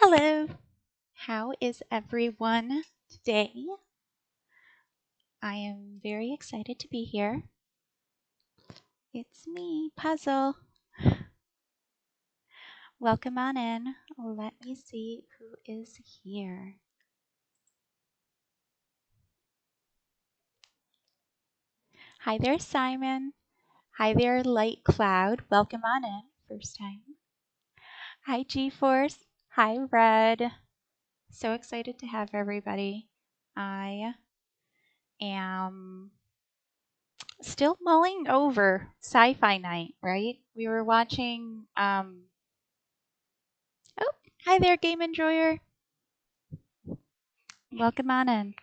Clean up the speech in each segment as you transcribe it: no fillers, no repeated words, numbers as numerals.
Hello, how is everyone today? I am very excited to be here. It's me, Puzzle. Welcome on in. Let me see who is here. Hi there, Simon. Hi there, Light Cloud. Welcome on in. First time. Hi, G-Force. Hi, Red. So excited to have everybody. I am still mulling over Sci-Fi Night, right? We were watching, oh, hi there, Game Enjoyer. Welcome on in.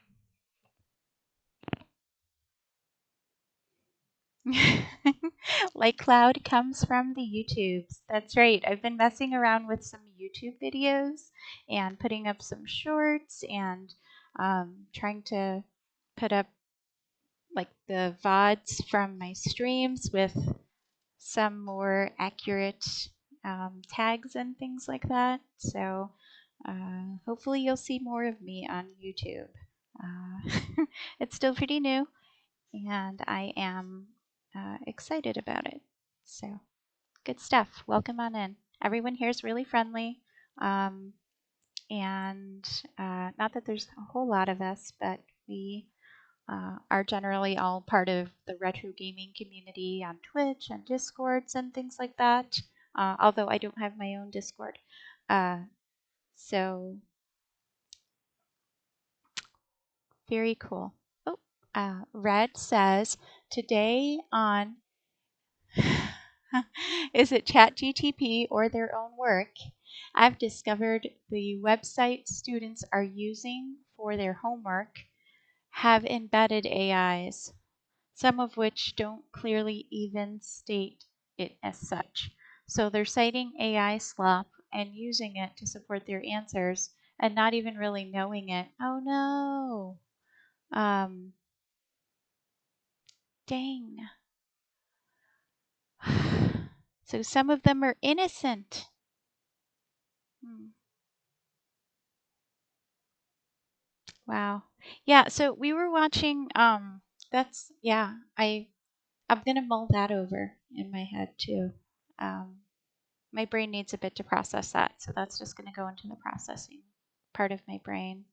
Light Cloud comes from the YouTubes. That's right. I've been messing around with some YouTube videos and putting up some shorts and trying to put up like the VODs from my streams with some more accurate tags and things like that. So hopefully you'll see more of me on YouTube. It's still pretty new, and I am excited about it. So good stuff. Welcome on in. Everyone here is really friendly. And not that there's a whole lot of us, but we are generally all part of the retro gaming community on Twitch and Discords and things like that. Although I don't have my own Discord. So very cool. Oh, Red says today on is it ChatGTP or their own work? I've discovered the website students are using for their homework have embedded AIs, some of which don't clearly even state it as such. So they're citing AI slop and using it to support their answers and not even really knowing it. Oh no. Dang. So some of them are innocent. Wow. Yeah, so we were watching that's yeah, I'm gonna mull that over in my head too. My brain needs a bit to process that, so that's just gonna go into the processing part of my brain.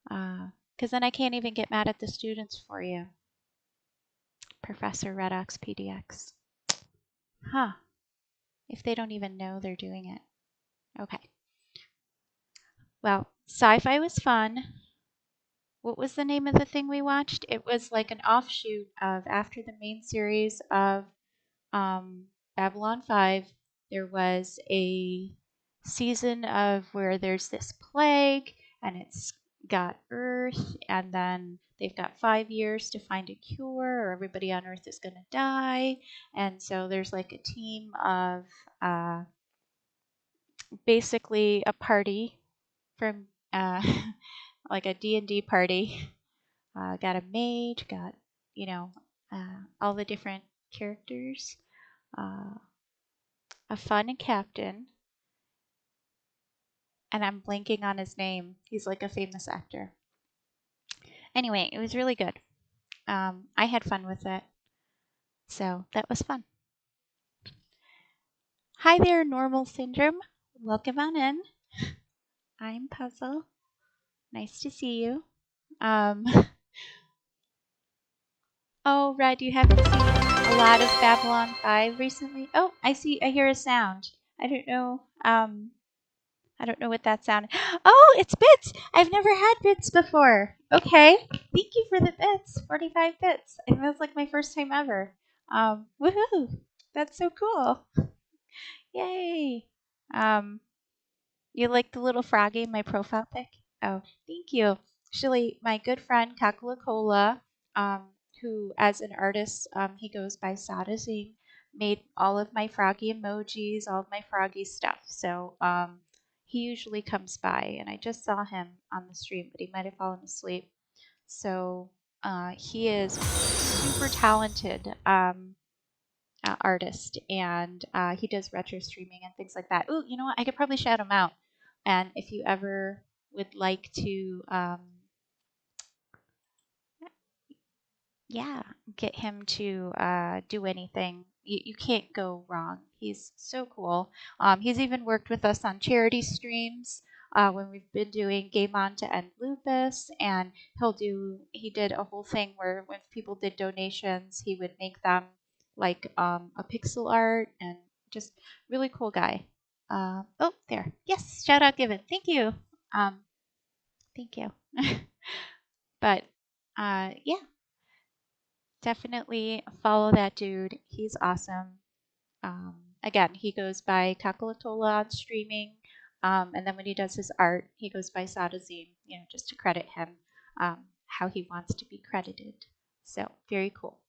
Because then I can't even get mad at the students for you. Professor Redox PDX. Huh. If they don't even know they're doing it. Okay. Well, sci-fi was fun. What was the name of the thing we watched? It was like an offshoot of after the main series of Babylon 5. There was a season of where there's this plague and it's got Earth, and then they've got 5 years to find a cure or everybody on Earth is going to die. And so there's like a team of basically a party from like a D&D party. Got a mage, got, you know, all the different characters, a fun captain, and I'm blanking on his name. He's like a famous actor. Anyway, it was really good. I had fun with it, so that was fun. Hi there, Normal Syndrome. Welcome on in. I'm Puzzle. Nice to see you. Oh, Red, you haven't seen a lot of Babylon 5 recently? Oh, I hear a sound. I don't know. I don't know what that sound. Oh, it's bits. I've never had bits before. Okay. Thank you for the bits. 45 bits. I think that's like my first time ever. Woohoo. That's so cool. Yay. You like the little froggy in my profile pic? Oh, thank you. Actually, my good friend Kakula who as an artist, he goes by Sadazine, made all of my froggy emojis, all of my froggy stuff. So he usually comes by, and I just saw him on the stream, but he might have fallen asleep. So he is super talented artist, and he does retro streaming and things like that. Ooh, you know what? I could probably shout him out. And if you ever would like to, yeah, get him to do anything, you can't go wrong. He's so cool. He's even worked with us on charity streams when we've been doing Game On to End Lupus, and he did a whole thing where when people did donations, he would make them like a pixel art, and just really cool guy. Oh, there. Yes, shout out given. Thank you. Um, thank you. But yeah, definitely follow that dude. He's awesome. Again, he goes by Kakalatola on streaming. And then when he does his art, he goes by Sadazine, just to credit him how he wants to be credited. So, very cool.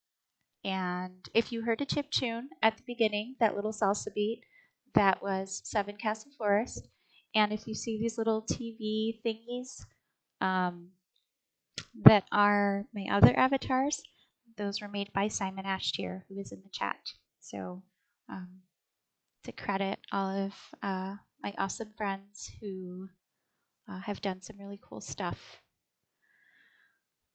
And if you heard a chip tune at the beginning, that little salsa beat, that was Seven Castle Forest. And if you see these little TV thingies, um, that are my other avatars. Those were made by Simon Ashtier, who is in the chat. So, um, to credit all of my awesome friends who have done some really cool stuff.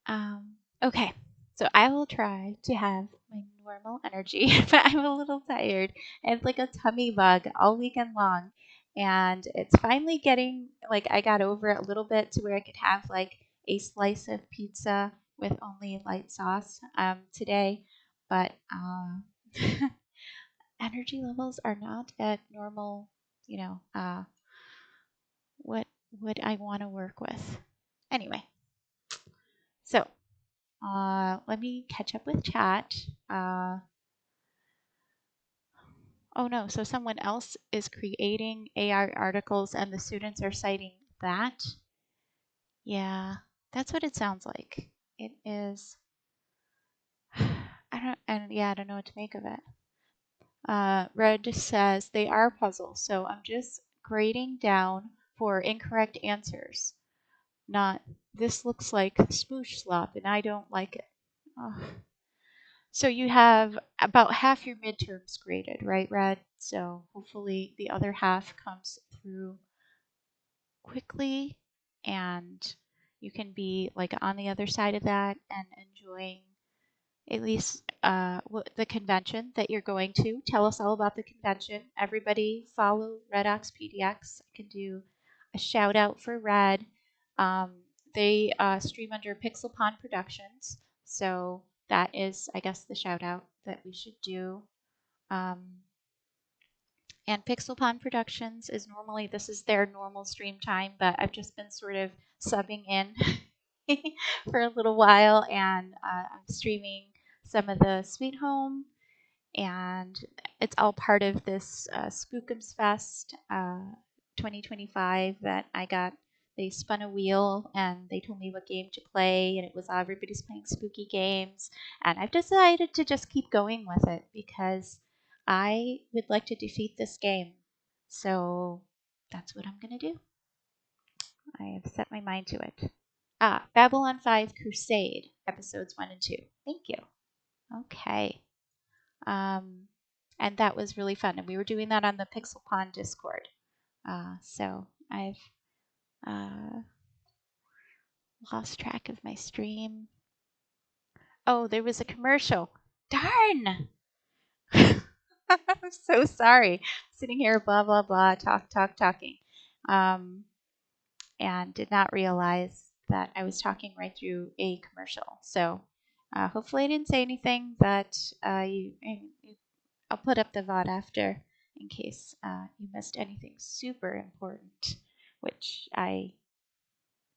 Okay, so I will try to have my normal energy, but I'm a little tired. I had like a tummy bug all weekend long, and it's finally getting like I got over it a little bit to where I could have like a slice of pizza with only light sauce today, but energy levels are not at normal, you know, what would I want to work with. Anyway, so let me catch up with chat. Oh no, so someone else is creating AI articles and the students are citing that? Yeah, that's what it sounds like. It is. I don't know what to make of it. Red says they are puzzles, so I'm just grading down for incorrect answers. Not, this looks like smoosh slop and I don't like it. Oh. So you have about half your midterms graded, right, Red? So hopefully the other half comes through quickly and you can be like on the other side of that and enjoying at least the convention that you're going to. Tell us all about the convention. Everybody follow Redox PDX. I can do a shout out for Red. Um, they stream under Pixel Pond Productions. So that is, I guess, the shout out that we should do. Um, and Pixel Pond Productions is normally, this is their normal stream time, but I've just been sort of subbing in for a little while, and I'm streaming some of the Sweet Home, and it's all part of this Spookumsfest 2025 that I got. They spun a wheel and they told me what game to play, and it was everybody's playing spooky games. And I've decided to just keep going with it because I would like to defeat this game. So that's what I'm going to do. I have set my mind to it. Babylon 5 Crusade, episodes 1 and 2. Thank you. Okay. And that was really fun. And we were doing that on the Pixel Pond Discord. So I've lost track of my stream. Oh, there was a commercial. Darn! I'm so sorry. Sitting here, blah, blah, blah, talking. And did not realize that I was talking right through a commercial. So hopefully I didn't say anything that I'll put up the VOD after in case you missed anything super important, which I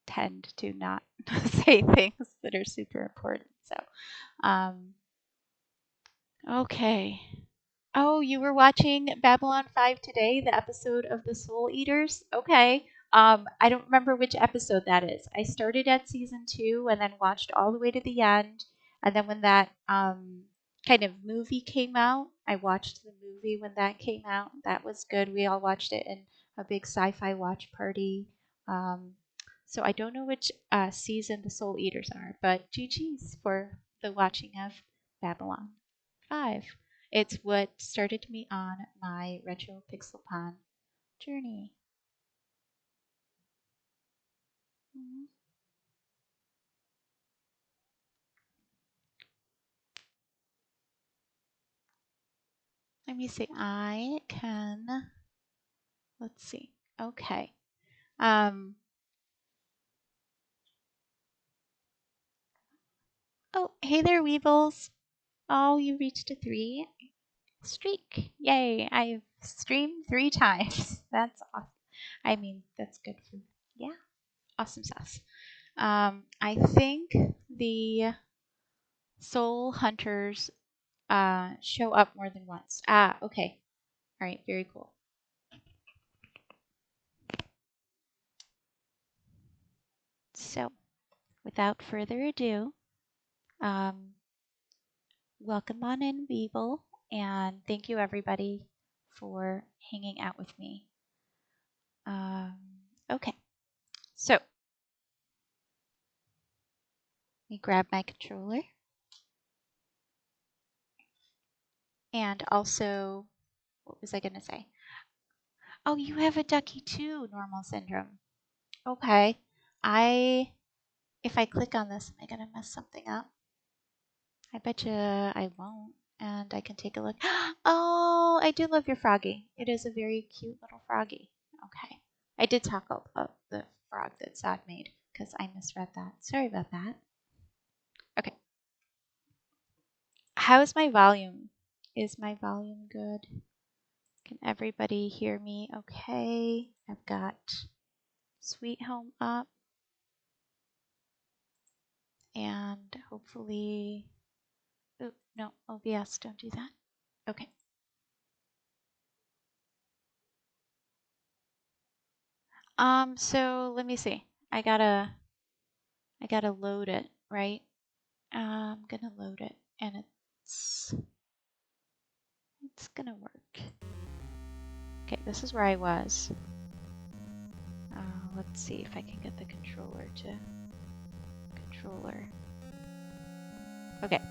tend to not say things that are super important. So, okay. Oh, you were watching Babylon 5 today, the episode of the Soul Eaters? Okay. I don't remember which episode that is. I started at season 2 and then watched all the way to the end. And then when that kind of movie came out, I watched the movie when that came out. That was good. We all watched it in a big sci-fi watch party. So I don't know which season the Soul Eaters are, but GG's for the watching of Babylon 5. It's what started me on my retro pixel pond journey. Mhm. Let me see. I can. Let's see. Okay. Um. Oh, hey there, Weebles. Oh, you reached a 3 streak. Yay! I've streamed 3 times. That's awesome. I mean, that's good for yeah. Awesome sauce. I think the soul hunters show up more than once. Ah, okay. All right, very cool. So, without further ado, um, welcome on in, Weeble, and thank you everybody for hanging out with me. Okay, so let me grab my controller, and also, what was I gonna say? Oh, you have a ducky too, normal syndrome. Okay, if I click on this, am I gonna mess something up? I bet you I won't. And I can take a look. Oh, I do love your froggy. It is a very cute little froggy. Okay. I did talk about the frog that Sad made because I misread that. Sorry about that. Okay. How is my volume? Is my volume good? Can everybody hear me okay? I've got Sweet Home up. And hopefully... Oh, no, OBS, don't do that. Okay. So let me see. I gotta load it, right? I'm gonna load it, and it's gonna work. Okay, this is where I was. Let's see if I can get the controller to controller. Okay.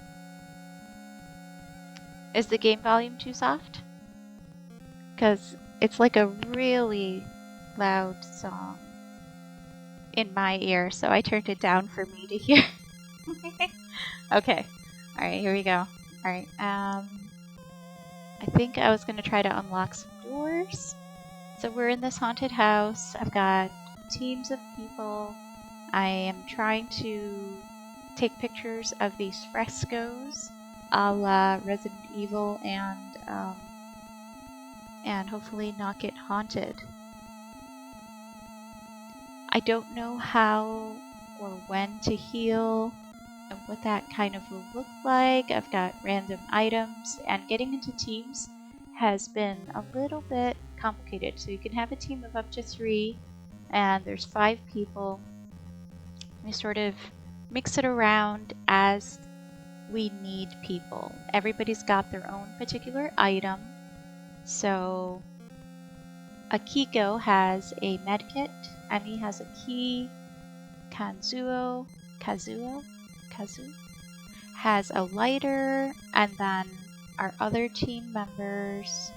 Is the game volume too soft? Because it's like a really loud song in my ear, so I turned it down for me to hear. Okay. All right, here we go. All right. I think I was going to try to unlock some doors. So we're in this haunted house. I've got teams of people. I am trying to take pictures of these frescoes a la Resident Evil and hopefully not get haunted. I don't know how or when to heal and what that kind of will look like. I've got random items, and getting into teams has been a little bit complicated. So you can have a team of up to 3, and there's 5 people. We sort of mix it around as we need people. Everybody's got their own particular item. So Akiko has a medkit, Emi has a key, Kazu has a lighter, and then our other team members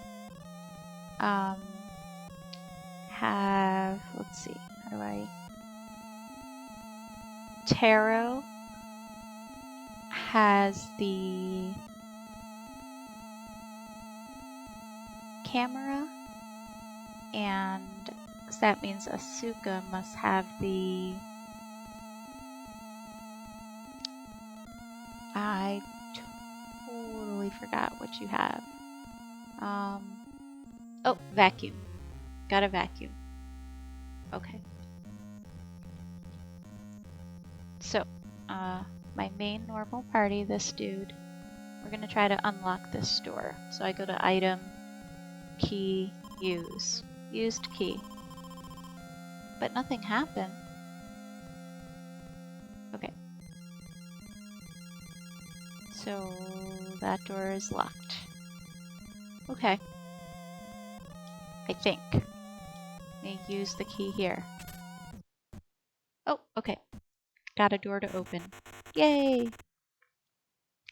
have, let's see, how do I... Taro has the camera, and that means Asuka must have the... I totally forgot what you have. Oh, vacuum. Got a vacuum. Okay. So, my main normal party, this dude, we're gonna try to unlock this door. So I go to item, key, use. Used key. But nothing happened. Okay. So that door is locked. Okay. I think. May use the key here. Oh, okay. Got a door to open. Yay!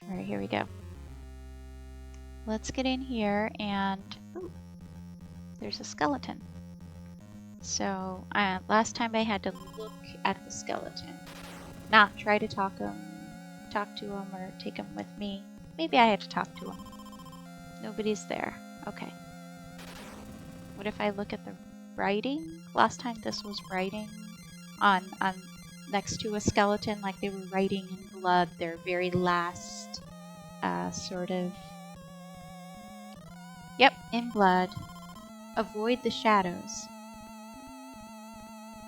Alright, here we go. Let's get in here and... Ooh, there's a skeleton. So last time I had to look at the skeleton, not try to talk to him or take him with me. Maybe I had to talk to him. Nobody's there. Okay. What if I look at the writing? Last time this was writing on next to a skeleton, like they were writing in blood their very last sort of. Yep, in blood. Avoid the shadows.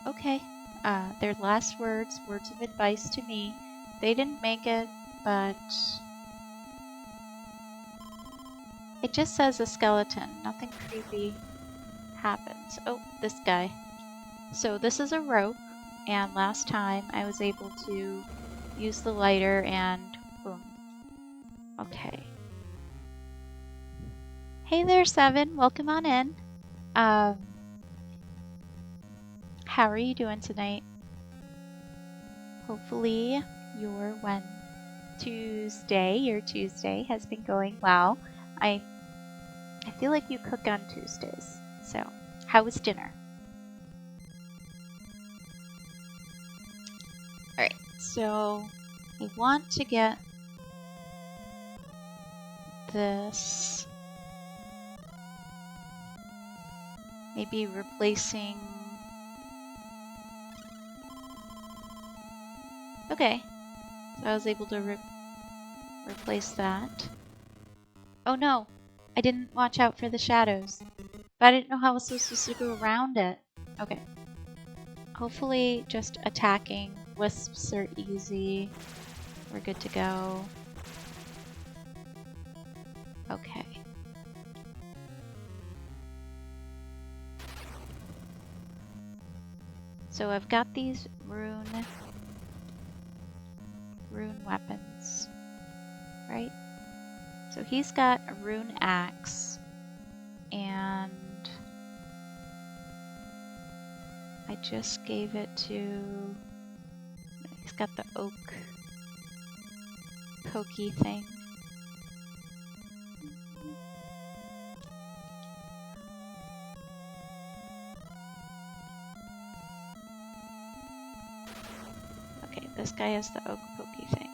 Okay. Their last words of advice to me. They didn't make it, but it just says a skeleton. Nothing creepy happens. Oh, this guy. So this is a rope, and last time I was able to use the lighter and boom. Okay. Hey there, Seven. Welcome on in. How are you doing tonight? Hopefully your Tuesday has been going well. I feel like you cook on Tuesdays. So, how was dinner? Alright, so I want to get this. Maybe replacing. Okay, so I was able to replace that. Oh no, I didn't watch out for the shadows. But I didn't know how I was supposed to go around it. Okay. Hopefully just attacking wisps are easy. We're good to go. Okay. So I've got these rune weapons, right? So he's got a rune axe, and I just gave it to. He's got the oak pokey thing. Okay, this guy has the oak pokey thing.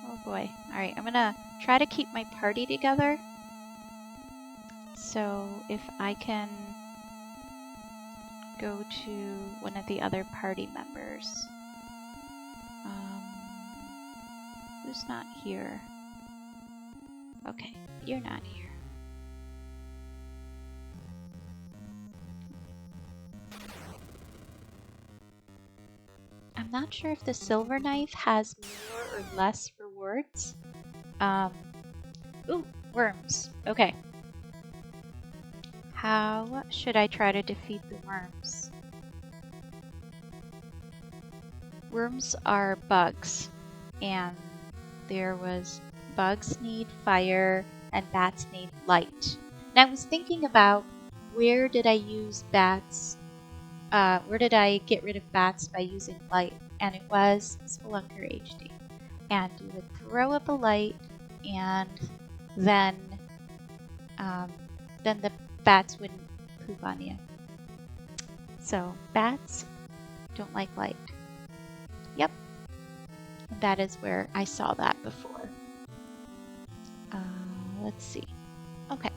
Oh boy. Alright, I'm gonna try to keep my party together. So if I can go to one of the other party members. Who's not here? Okay, you're not here. I'm not sure if the silver knife has more or less rewards. Ooh, worms. Okay. How should I try to defeat the worms? Worms are bugs, and there was bugs need fire and bats need light. And I was thinking about where did I use bats? Where did I get rid of bats by using light? And it was Spelunker HD. And you would throw up a light, and then the bats wouldn't poop on you. So bats don't like light. Yep. And that is where I saw that before. Let's see. Okay.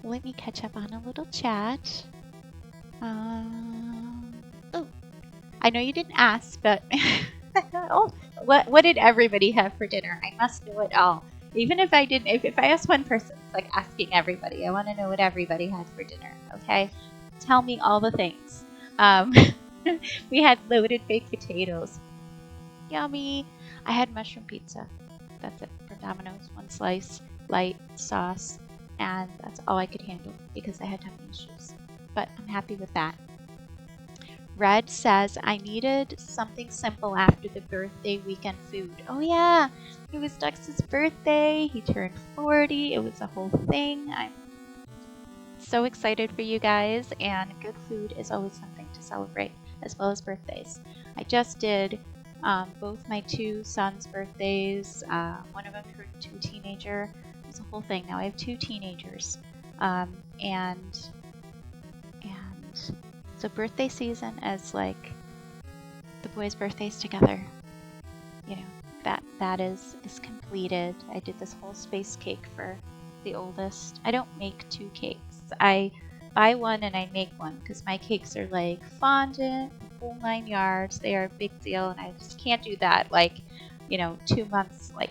Let me catch up on a little chat. Oh, I know you didn't ask, but oh, what did everybody have for dinner? I must know it all. Even if I didn't, if I asked one person, it's like asking everybody. I want to know what everybody had for dinner. Okay, tell me all the things. We had loaded baked potatoes. Yummy. I had mushroom pizza. That's it from Domino's. One slice, light sauce, and that's all I could handle because I had tummy issues. But I'm happy with that. Red says, I needed something simple after the birthday weekend food. Oh yeah, it was Dux's birthday. He turned 40. It was a whole thing. I'm so excited for you guys, and good food is always something to celebrate, as well as birthdays. I just did both my two sons' birthdays. One of them turned into a teenager. It's a whole thing. Now I have 2 teenagers. And so birthday season is like the boys' birthdays together. You know, that is completed. I did this whole space cake for the oldest. I don't make 2 cakes. I buy one and I make one because my cakes are like fondant, the whole 9 yards. They are a big deal, and I just can't do that like, 2 months like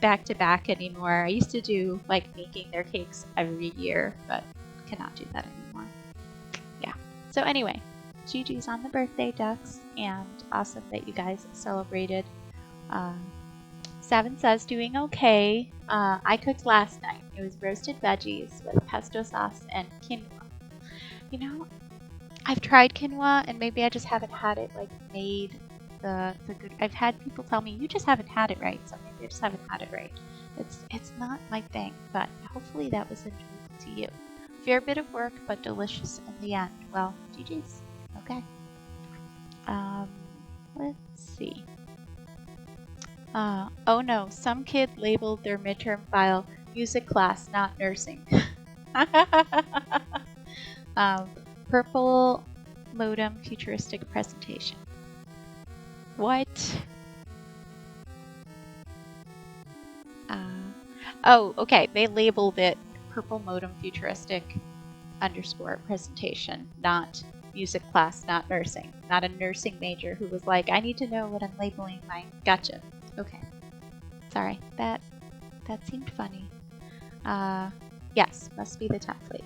back to back anymore. I used to do like making their cakes every year, but cannot do that anymore. Yeah. So anyway, Gigi's on the birthday ducks, and awesome that you guys celebrated. Seven says doing okay. I cooked last night. It was roasted veggies with pesto sauce and quinoa. You know, I've tried quinoa, and maybe I just haven't had it like made the good. I've had people tell me you just haven't had it right, so maybe I just haven't had it right. It's not my thing, but hopefully that was enjoyable to you. Fair bit of work, but delicious in the end. Well, GG's. Okay. Let's see. Oh no, some kid labeled their midterm file music class, not nursing. Purple modem futuristic presentation. What? Oh, okay. They labeled it purple modem futuristic _ presentation, not music class, not nursing. Not a nursing major who was like, I need to know what I'm labeling my. Gotcha. Okay. Sorry. That seemed funny. Yes, must be the template.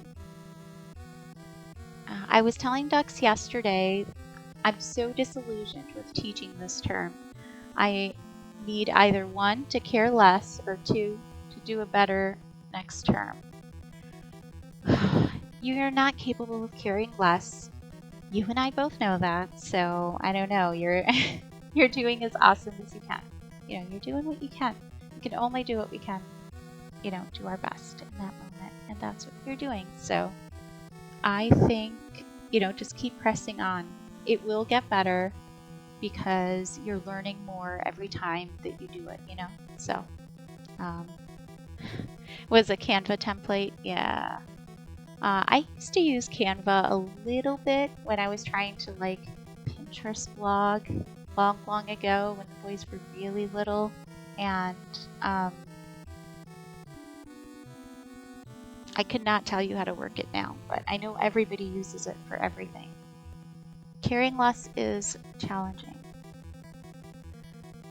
I was telling Ducks yesterday, I'm so disillusioned with teaching this term. I need either 1, to care less, or 2, to do a better next term. You're not capable of caring less. You and I both know that, so I don't know. You're you're doing as awesome as you can. You're doing what you can. We can only do what we can, do our best in that moment, and that's what you're doing. So I think, just keep pressing on. It will get better because you're learning more every time that you do it, So, was a Canva template? Yeah. I used to use Canva a little bit when I was trying to like Pinterest blog long ago when the boys were really little, and I could not tell you how to work it now, but I know everybody uses it for everything. Caring less is challenging.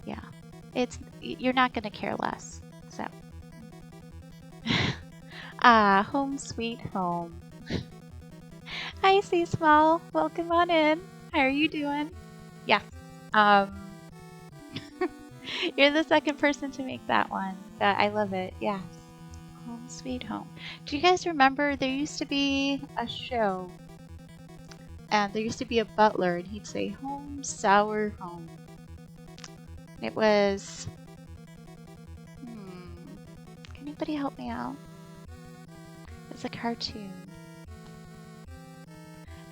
Yeah, you're not going to care less. So, home sweet home. Hi, C Small. Welcome on in. How are you doing? Yes. You're the second person to make that one. But I love it. Yes. Home sweet home. Do you guys remember there used to be a show, and there used to be a butler, and he'd say, "Home sour home." It was. Can anybody help me out? It's a cartoon.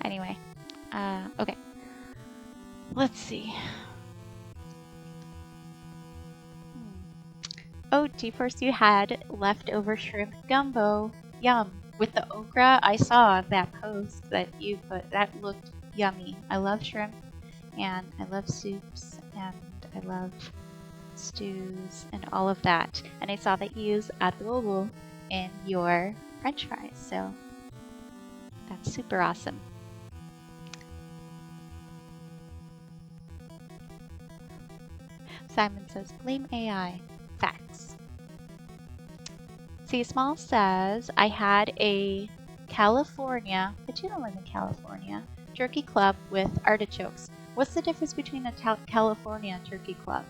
Anyway, okay. Let's see. Oh, G-Force, you had leftover shrimp gumbo. Yum. With the okra, I saw that post that you put. That looked yummy. I love shrimp, and I love soups, and I love stews, and all of that. And I saw that you use adobo in your french fries, so that's super awesome. Simon says, blame AI. Facts. C Small says, I had a California, but you don't live in California, turkey club with artichokes. What's the difference between a California turkey club?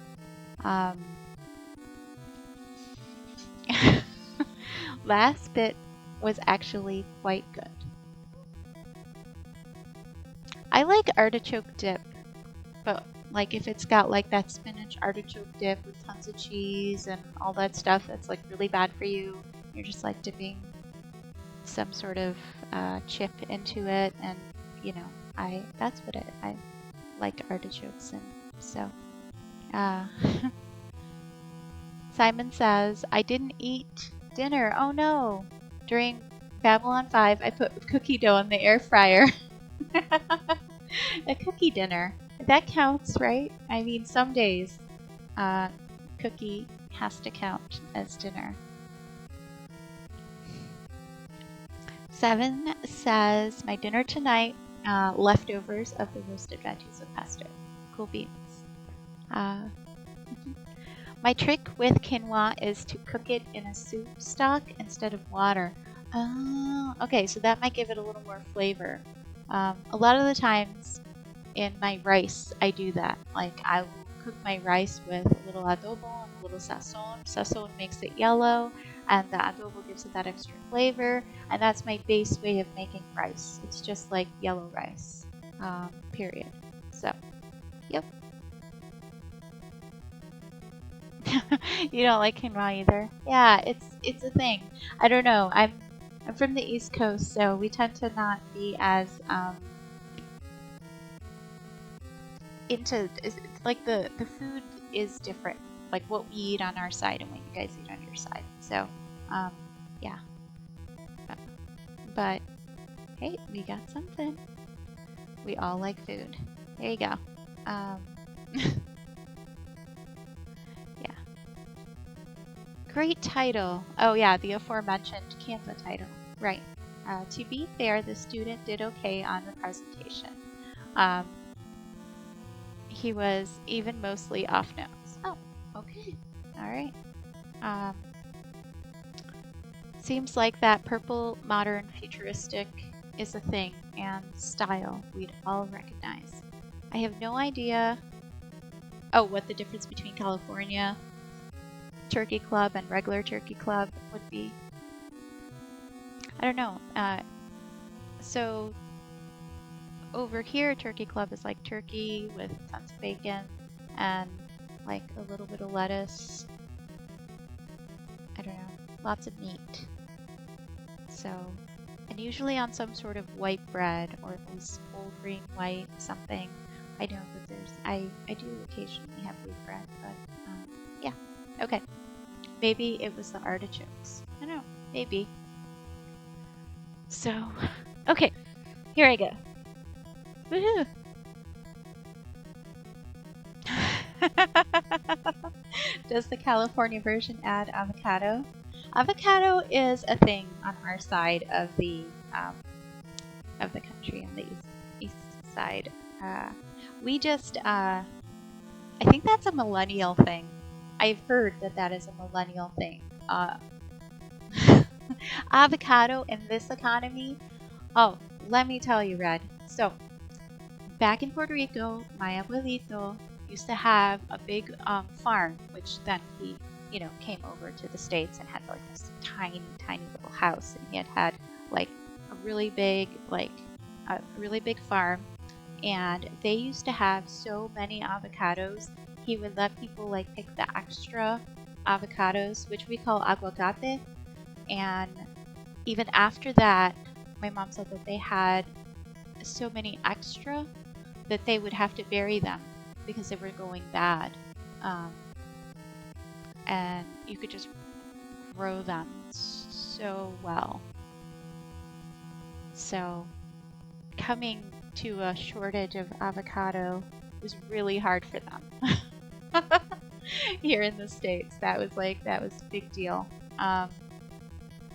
Last bit was actually quite good. I like artichoke dip, but like if it's got like that spinach artichoke dip with tons of cheese and all that stuff that's like really bad for you, you're just like dipping some sort of chip into it, and that's what I liked artichokes, and so Simon says, I didn't eat Dinner. Oh no. During Babylon 5, I put cookie dough in the air fryer. A cookie dinner. That counts, right? I mean, some days, cookie has to count as dinner. 7 says, my dinner tonight, leftovers of the roasted veggies with pesto. Cool beans. My trick with quinoa is to cook it in a soup stock instead of water. Oh, okay, so that might give it a little more flavor. A lot of the times in my rice, I do that. Like, I will cook my rice with a little adobo and a little sazon. Sazon makes it yellow, and the adobo gives it that extra flavor. And that's my base way of making rice. It's just like yellow rice, period. So, yep. You don't like quinoa either? Yeah, it's a thing. I don't know. I'm from the East Coast, so we tend to not be as into. It's like the food is different. Like what we eat on our side and what you guys eat on your side. So, yeah. But hey, we got something. We all like food. There you go. Yeah. Great title. Oh yeah, the aforementioned Canva title. Right. To be fair, the student did okay on the presentation. He was even mostly off notes. Oh, okay. All right. Seems like that purple modern futuristic is a thing and style we'd all recognize. I have no idea what the difference between California Turkey Club and regular Turkey Club would be. I don't know. So over here, Turkey Club is like turkey with tons of bacon and like a little bit of lettuce. I don't know, lots of meat. So, and usually on some sort of white bread or at least full green white something. I know that I do occasionally have wheat bread, but yeah, okay. Maybe it was the artichokes. I don't know, maybe. So, okay, here I go. Woohoo! Does the California version add avocado? Avocado is a thing on our side of the country, on the east side. We just, I think that's a millennial thing. I've heard that is a millennial thing. Avocado in this economy. Oh, let me tell you, Red. So, back in Puerto Rico, my abuelito used to have a big farm, which then he, came over to the States and had like this tiny, tiny little house, and he had like a really big farm, and they used to have so many avocados. He would let people like pick the extra avocados, which we call aguacate, and even after that, my mom said that they had so many extra that they would have to bury them because they were going bad. And you could just grow them so well. So coming to a shortage of avocado was really hard for them. Here in the States, that was a big deal. And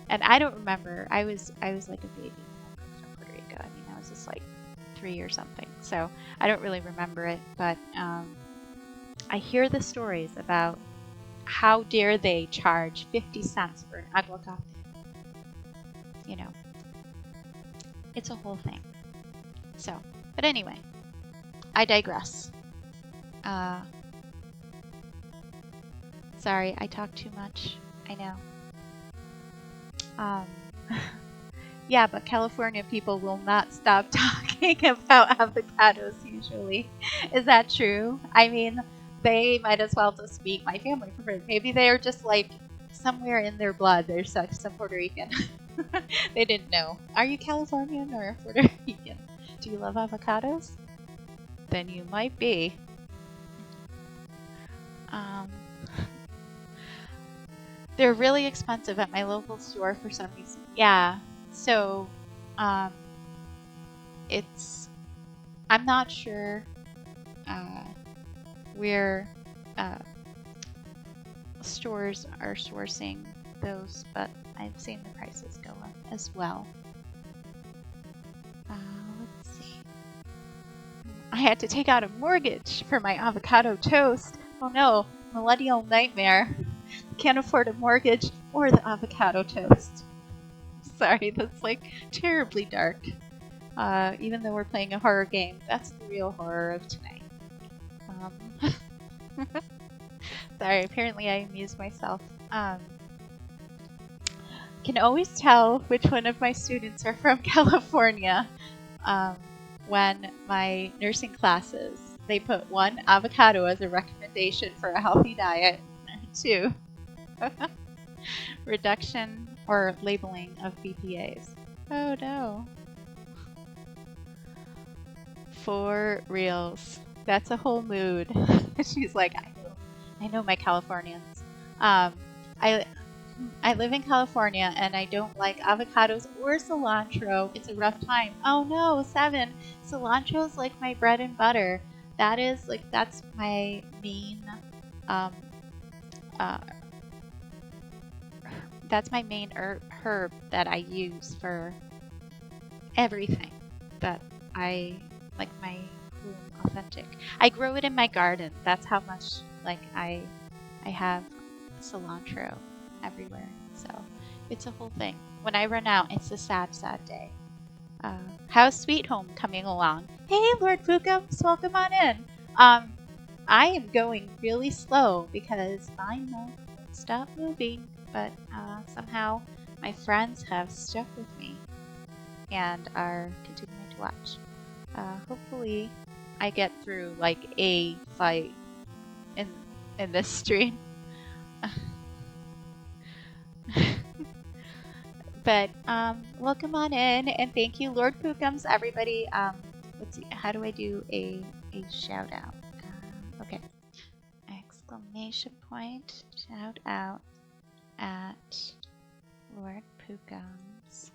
I don't remember. I was like a baby when I moved from Puerto Rico. I mean, I was just like 3 or something. So I don't really remember it. But I hear the stories about how dare they charge 50 cents for an aguacate. It's a whole thing. So, but anyway, I digress. Sorry, I talk too much. I know. Yeah, but California people will not stop talking about avocados usually. Is that true? I mean, they might as well just meet my family. Maybe they are just like somewhere in their blood. They're some Puerto Rican. They didn't know. Are you Californian or Puerto Rican? Do you love avocados? Then you might be. They're really expensive at my local store for some reason. Yeah. So, um, it's, I'm not sure uh, where uh, stores are sourcing those, but I've seen the prices go up as well. Let's see. I had to take out a mortgage for my avocado toast. Oh no, millennial nightmare. Can't afford a mortgage or the avocado toast. Sorry, that's like terribly dark. Even though we're playing a horror game, that's the real horror of tonight. Sorry, apparently I amuse myself. Can always tell which one of my students are from California when my nursing classes, they put 1, avocado as a recommendation for a healthy diet, 2, reduction or labeling of BPAs. Oh no. For reals. That's a whole mood. She's like, I know my Californians. I live in California and I don't like avocados or cilantro. It's a rough time. Oh no, 7. Cilantro's like my bread and butter. That's my main um, uh, that's my main herb that I use for everything that I like my home authentic. I grow it in my garden. That's how much like I have cilantro everywhere. So it's a whole thing. When I run out, it's a sad, sad day. How's Sweet Home coming along? Hey, Lord Spookums, welcome on in. I am going really slow because mine won't stop moving, but somehow my friends have stuck with me and are continuing to watch. Hopefully, I get through like a fight in this stream. But welcome on in, and thank you, Lord Spookums, everybody. Let's see, how do I do a shout out? Okay, exclamation point, shout out at Lord Spookums.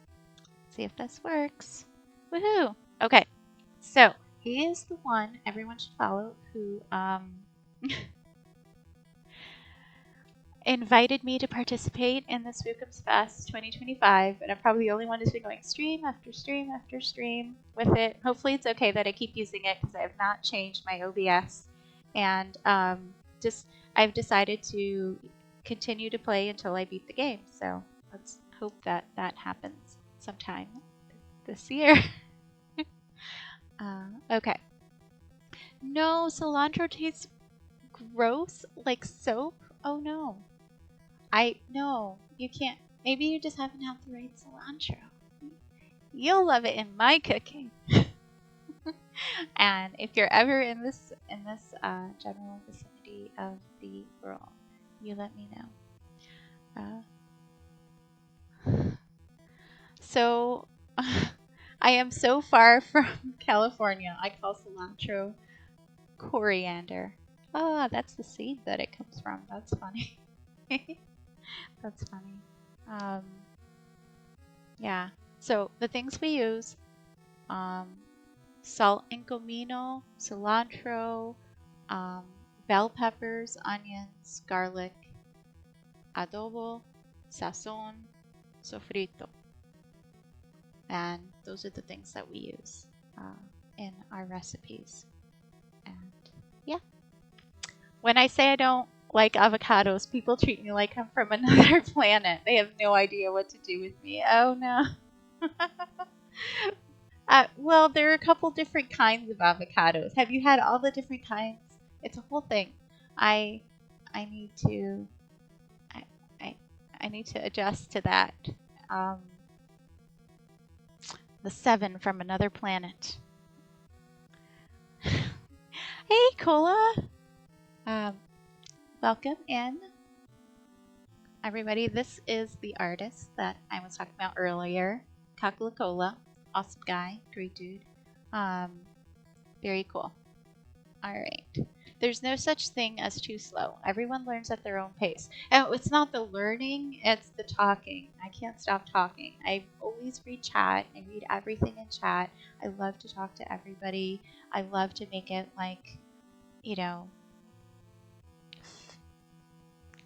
See if this works. Woohoo! Okay, so he is the one everyone should follow who invited me to participate in the Spookumsfest2025, and I'm probably the only one who's been going stream after stream after stream with it. Hopefully it's okay that I keep using it because I have not changed my OBS, and I've decided to continue to play until I beat the game. So let's hope that happens sometime this year. Okay. No, cilantro tastes gross like soap. Oh no. No, you can't. Maybe you just haven't had the right cilantro. You'll love it in my cooking. And if you're ever in this general vicinity of the world, you let me know. So I am so far from California. I call cilantro coriander. Ah, that's the seed that it comes from. That's funny. That's funny. Yeah. So the things we use, salt and comino, cilantro, bell peppers, onions, garlic, adobo, sazon, sofrito. And those are the things that we use in our recipes. And yeah. When I say I don't like avocados, people treat me like I'm from another planet. They have no idea what to do with me. Oh no. Well, there are a couple different kinds of avocados. Have you had all the different kinds? It's a whole thing. I need to I need to adjust to that. The 7 from another planet. Hey, Cola. Welcome in, everybody. This is the artist that I was talking about earlier, Cola. Awesome guy, great dude. Very cool. All right. There's no such thing as too slow. Everyone learns at their own pace. And it's not the learning, it's the talking. I can't stop talking. I always read chat. I read everything in chat. I love to talk to everybody. I love to make it like, you know,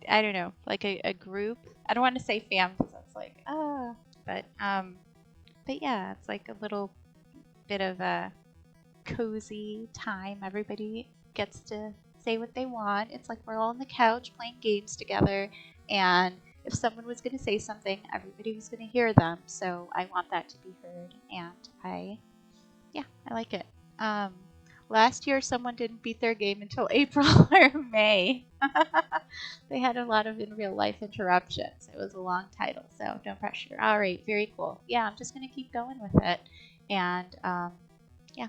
I don't know, like a group. I don't want to say fam because that's like, but yeah, it's like a little bit of a cozy time. Everybody gets to say what they want. It's like we're all on the couch playing games together, and if someone was going to say something, everybody was going to hear them. So I want that to be heard, and I like it. Um, Last year, someone didn't beat their game until April or May. They had a lot of in real life interruptions. It was a long title, so no pressure. All right, very cool. Yeah, I'm just going to keep going with it, and yeah.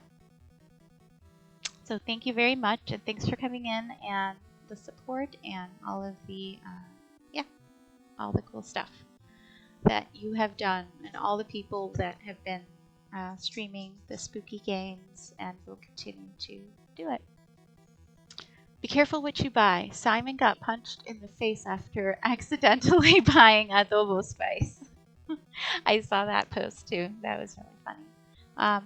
So thank you very much, and thanks for coming in and the support and all of the, all the cool stuff that you have done, and all the people that have been streaming the spooky games and will continue to do it. Be careful what you buy. Simon got punched in the face after accidentally buying adobo spice. I saw that post too. That was really funny.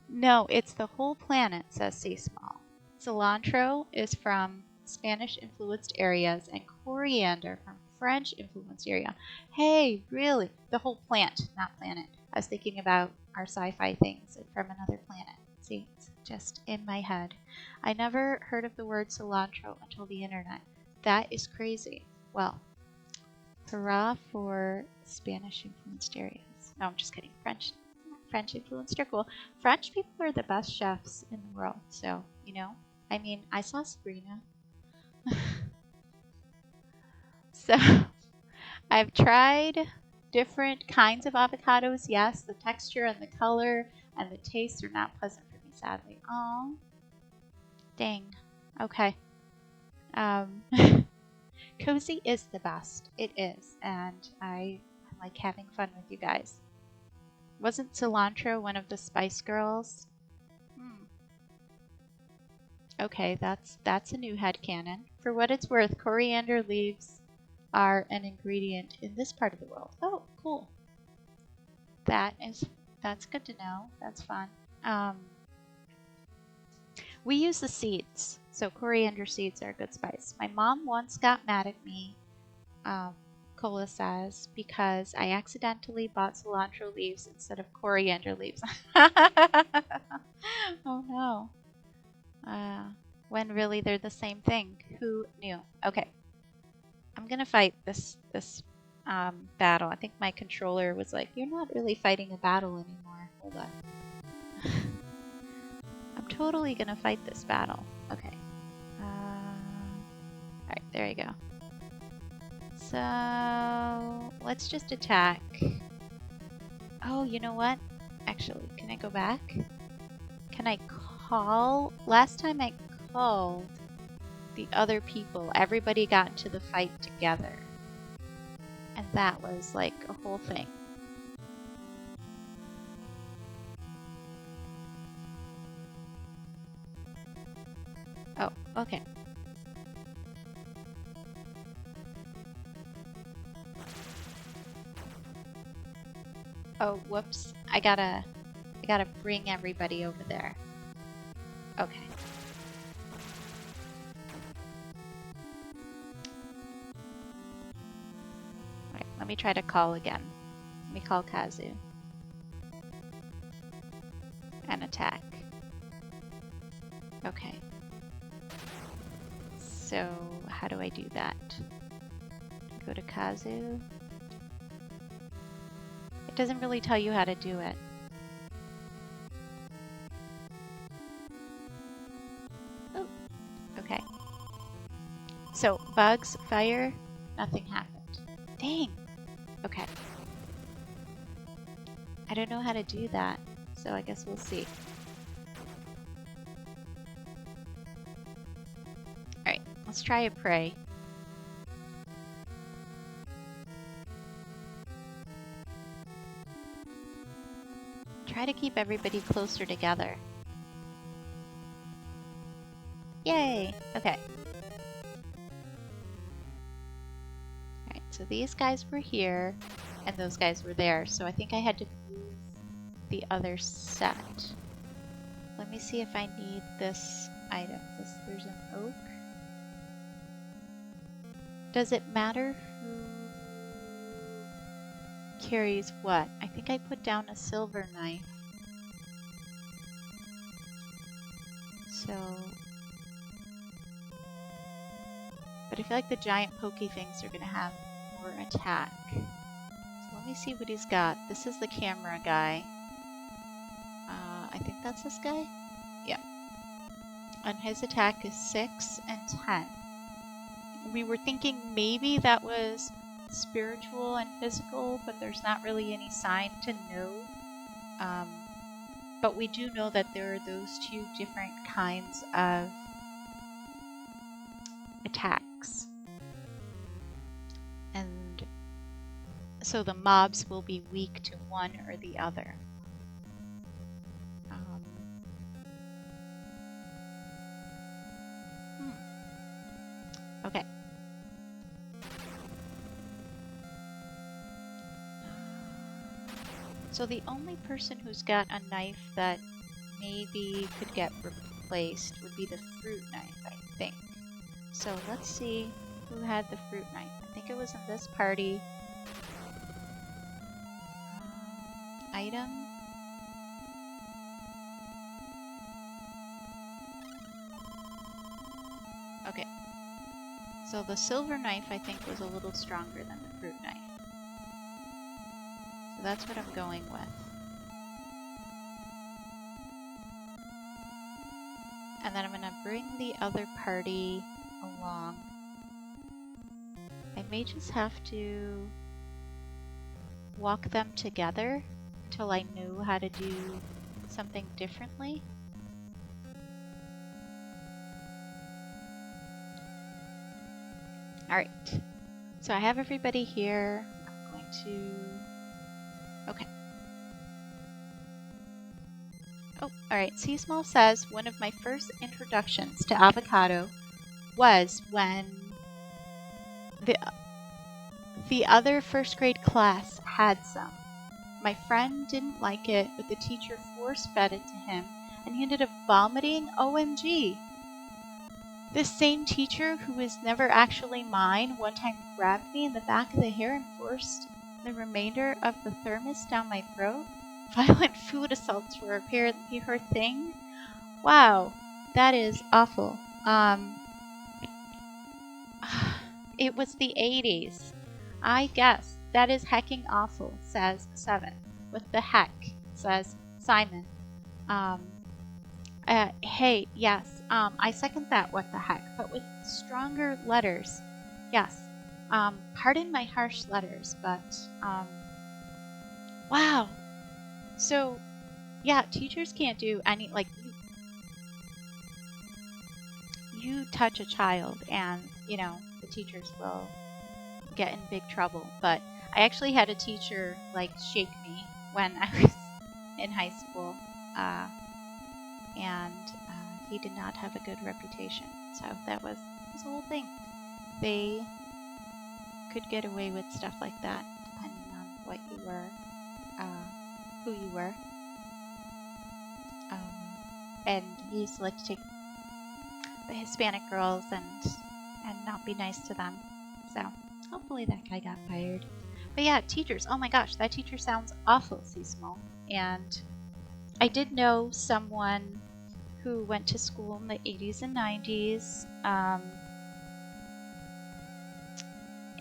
No, it's the whole planet, says C Small. Cilantro is from Spanish-influenced areas and coriander from French-influenced area. Hey, really? The whole plant, not planet. I was thinking about our sci-fi things from another planet. See, it's just in my head. I never heard of the word cilantro until the internet. That is crazy. Well, hurrah for Spanish-influenced areas. No, I'm just kidding. French influenced are cool. French people are the best chefs in the world. So, I mean, I saw Sabrina. So, I've tried different kinds of avocados. Yes, the texture and the color and the taste are not pleasant for me, sadly. Oh, dang. Okay. Cozy is the best. It is. And I like having fun with you guys. Wasn't cilantro one of the Spice Girls? Okay, that's a new headcanon. For what it's worth, coriander leaves are an ingredient in this part of the world. Oh, cool. That's good to know. That's fun. We use the seeds, so coriander seeds are a good spice. My mom once got mad at me, Cola says, because I accidentally bought cilantro leaves instead of coriander leaves. Oh no. When really they're the same thing. Who knew? Okay. I'm gonna fight this battle. I think my controller was like, you're not really fighting a battle anymore. Hold on. I'm totally gonna fight this battle. Okay. Alright, there you go. So, let's just attack. Oh, you know what? Actually, can I go back? Can I call? Last time I called the other people, everybody got into the fight together. And that was like a whole thing. Oh, okay. Oh, whoops. I gotta bring everybody over there. Okay. Alright, let me try to call again. Let me call Kazu. And attack. Okay. So, how do I do that? Go to Kazu. It doesn't really tell you how to do it. Oh, okay. So, bugs, fire, nothing happened. Dang. Okay. I don't know how to do that, so I guess we'll see. Alright, let's try a prey. Try to keep everybody closer together. Yay! Okay. Alright, so these guys were here, and those guys were there, so I think I had to move the other set. Let me see if I need this item. There's an oak. Does it matter who carries what? I think I put down a silver knife. So... But I feel like the giant pokey things are going to have more attack. So let me see what he's got. This is the camera guy. I think that's this guy? Yeah. And his attack is 6 and 10. We were thinking maybe that was spiritual and physical, but there's not really any sign to know. But we do know that there are those two different kinds of attacks. And so the mobs will be weak to one or the other. Okay. So the only person who's got a knife that maybe could get replaced would be the fruit knife, I think. So let's see who had the fruit knife. I think it was in this party. Item. Okay. So the silver knife, I think, was a little stronger than the fruit knife. So that's what I'm going with. And then I'm going to bring the other party along. I may just have to walk them together until I know how to do something differently. Alright, so I have everybody here. I'm going to... Okay. Oh, alright, C Small says, one of my first introductions to avocado was when the other first grade class had some. My friend didn't like it, but the teacher force-fed it to him, and he ended up vomiting. OMG! This same teacher, who was never actually mine, one time grabbed me in the back of the hair and forced the remainder of the thermos down my throat. Violent food assaults were apparently her thing. Wow, that is awful. It was the 80s. I guess that is hecking awful, says 7. What the heck, says Simon. Hey, yes, I second that, what the heck, but with stronger letters. Yes, pardon my harsh letters, but, wow. So, yeah, teachers can't do any, like, you touch a child and, you know, the teachers will get in big trouble. But I actually had a teacher, like, shake me when I was in high school, and he did not have a good reputation. So that was his whole thing. They could get away with stuff like that, depending on what you were, who you were. And he used to like to take the Hispanic girls and not be nice to them. So hopefully that guy got fired. But yeah, teachers. Oh my gosh, that teacher sounds awful, C-Small. And I did know someone who went to school in the 80s and 90s,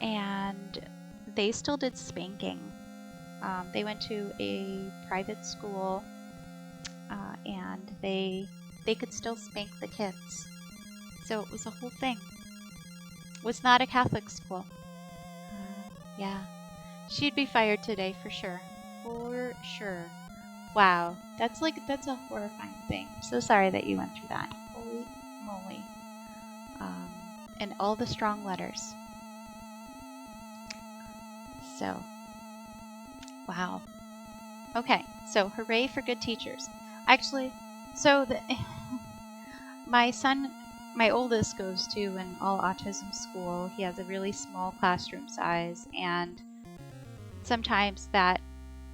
and they still did spanking. They went to a private school, and they could still spank the kids. So it was a whole thing. It was not a Catholic school. Yeah. She'd be fired today for sure. For sure. Wow. That's a horrifying thing. I'm so sorry that you went through that. Holy moly. And all the strong letters. So. Wow. Okay. So hooray for good teachers. Actually, so my son my oldest goes to an all autism school. He has a really small classroom size, and sometimes that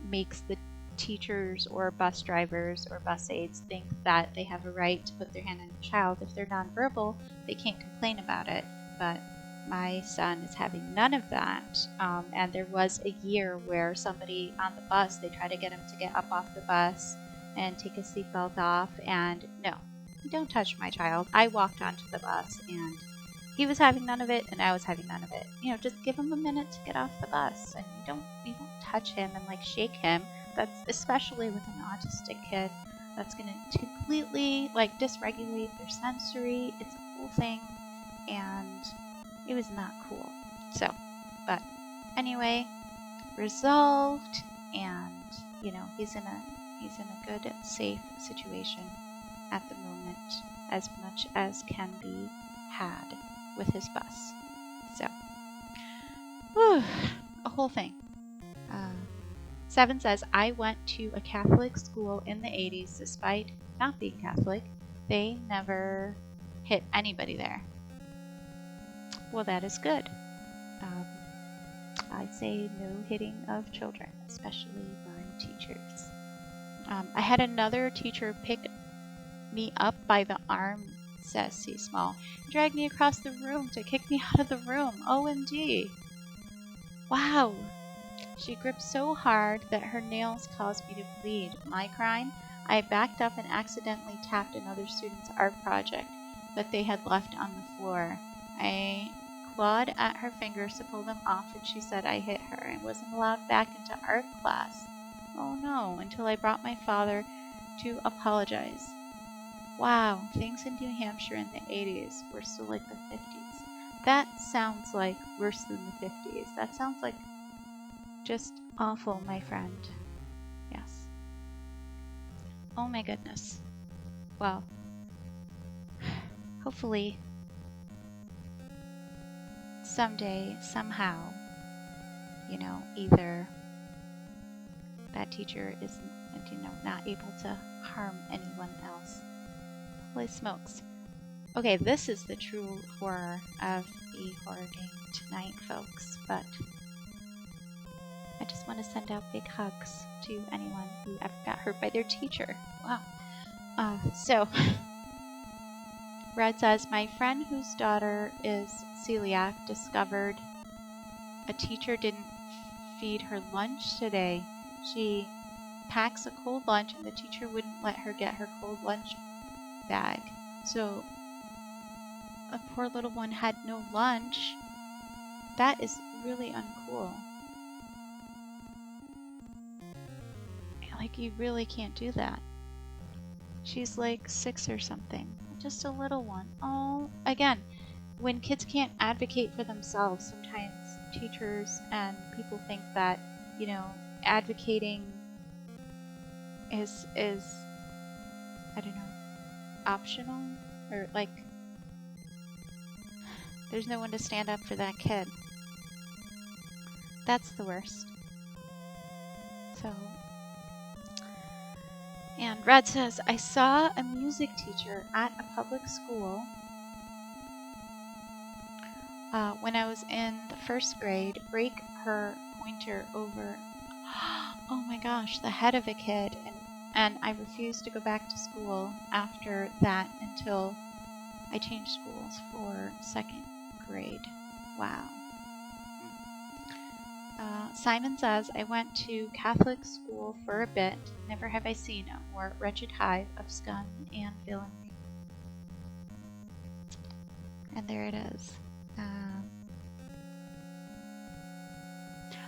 makes the teachers or bus drivers or bus aides think that they have a right to put their hand on a child. If they're nonverbal, they can't complain about it. But my son is having none of that. And there was a year where somebody on the bus, they tried to get him to get up off the bus and take his seatbelt off. And no, don't touch my child. I walked onto the bus, and he was having none of it, and I was having none of it. You know, just give him a minute to get off the bus, and you don't touch him and like shake him. That's especially with an autistic kid. That's gonna completely like dysregulate their sensory. It's a whole thing, and it was not cool. So, but anyway, resolved, and you know, he's in a good, safe situation at the moment, as much as can be had with his bus. So, whew, a whole thing. Seven says, I went to a Catholic school in the 80s despite not being Catholic. They never hit anybody there. Well, that is good. I'd say no hitting of children, especially by teachers. I had another teacher pick me up by the arm, says C Small, and drag me across the room to kick me out of the room. OMG. Wow. She gripped so hard that her nails caused me to bleed. My crime? I backed up and accidentally tapped another student's art project that they had left on the floor. I clawed at her fingers to pull them off, and she said I hit her and wasn't allowed back into art class. Oh no, until I brought my father to apologize. Wow, things in New Hampshire in the 80s were still like the 50s. That sounds like worse than the 50s. That sounds like just awful, my friend. Yes. Oh my goodness. Well, hopefully someday, somehow, you know, either that teacher is, you know, not able to harm anyone else. Holy smokes. Okay, this is the true horror of the horror game tonight, folks, but I just want to send out big hugs to anyone who ever got hurt by their teacher. Wow. So, Red says, my friend whose daughter is celiac discovered a teacher didn't feed her lunch today. She packs a cold lunch and the teacher wouldn't let her get her cold lunch bag. So, a poor little one had no lunch. That is really uncool. Like, you really can't do that. She's like 6 or something. Just a little one. Oh, again, when kids can't advocate for themselves, sometimes teachers and people think that, you know, advocating is I don't know, optional, or like there's no one to stand up for that kid. That's the worst. So, and Red says, I saw a music teacher at a public school when I was in the 1st grade break her pointer over, oh my gosh, the head of a kid, and I refused to go back to school after that until I changed schools for 2nd grade. Wow. Simon says, I went to Catholic school for a bit. Never have I seen a more wretched hive of scum and villainy. And there it is.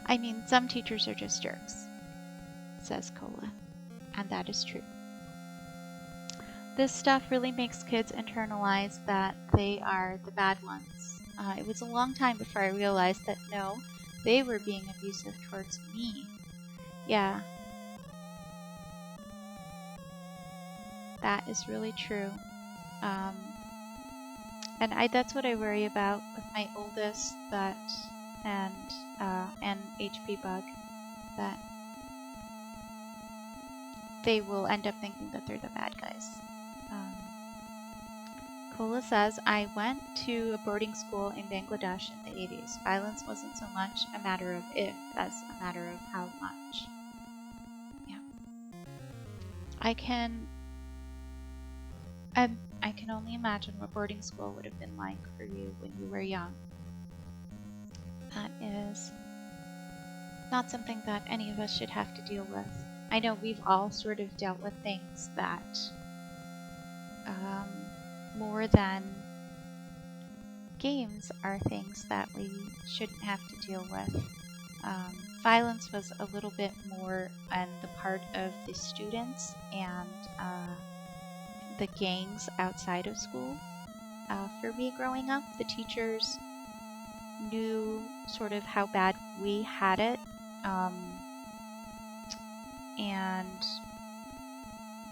I mean, some teachers are just jerks, says Cola. And that is true. This stuff really makes kids internalize that they are the bad ones. It was a long time before I realized that no, they were being abusive towards me. Yeah. That is really true. And that's what I worry about with my oldest, that and HP Bug, that they will end up thinking that they're the bad guys. Kola says, I went to a boarding school in Bangladesh in the 80s. Violence wasn't so much a matter of if as a matter of how much. Yeah. I can only imagine what boarding school would have been like for you when you were young. That is not something that any of us should have to deal with. I know we've all sort of dealt with things that more than games are things that we shouldn't have to deal with. Violence was a little bit more on the part of the students and the gangs outside of school. For me growing up, the teachers knew sort of how bad we had it, and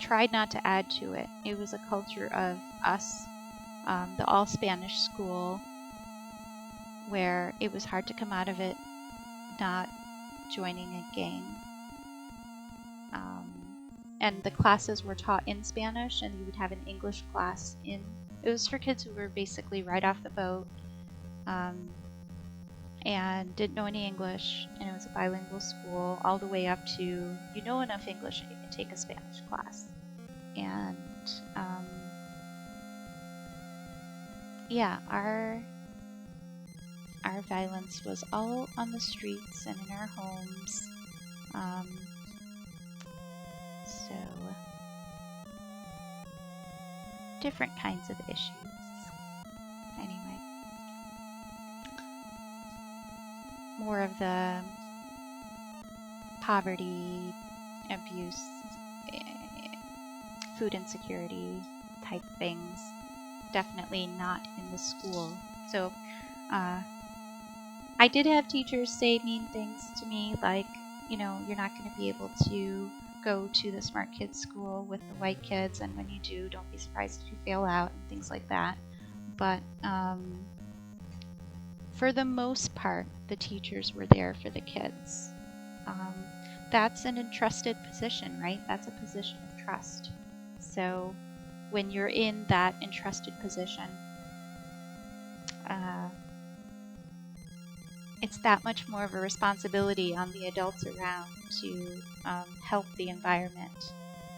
tried not to add to it. It was a culture of us, the all Spanish school, where it was hard to come out of it not joining a gang. And the classes were taught in Spanish, and you would have an English class in. It was for kids who were basically right off the boat and didn't know any English, and it was a bilingual school all the way up to you know enough English and you can take a Spanish class. And yeah, our violence was all on the streets and in our homes. So different kinds of issues. Anyway, more of the poverty, abuse, food insecurity type things. Definitely not in the school. So I did have teachers say mean things to me, like, you know, you're not going to be able to go to the smart kids school with the white kids, and when you do, don't be surprised if you fail out, and things like that. But for the most part, the teachers were there for the kids. That's an entrusted position, right? That's a position of trust. So when you're in that entrusted position, it's that much more of a responsibility on the adults around to help the environment,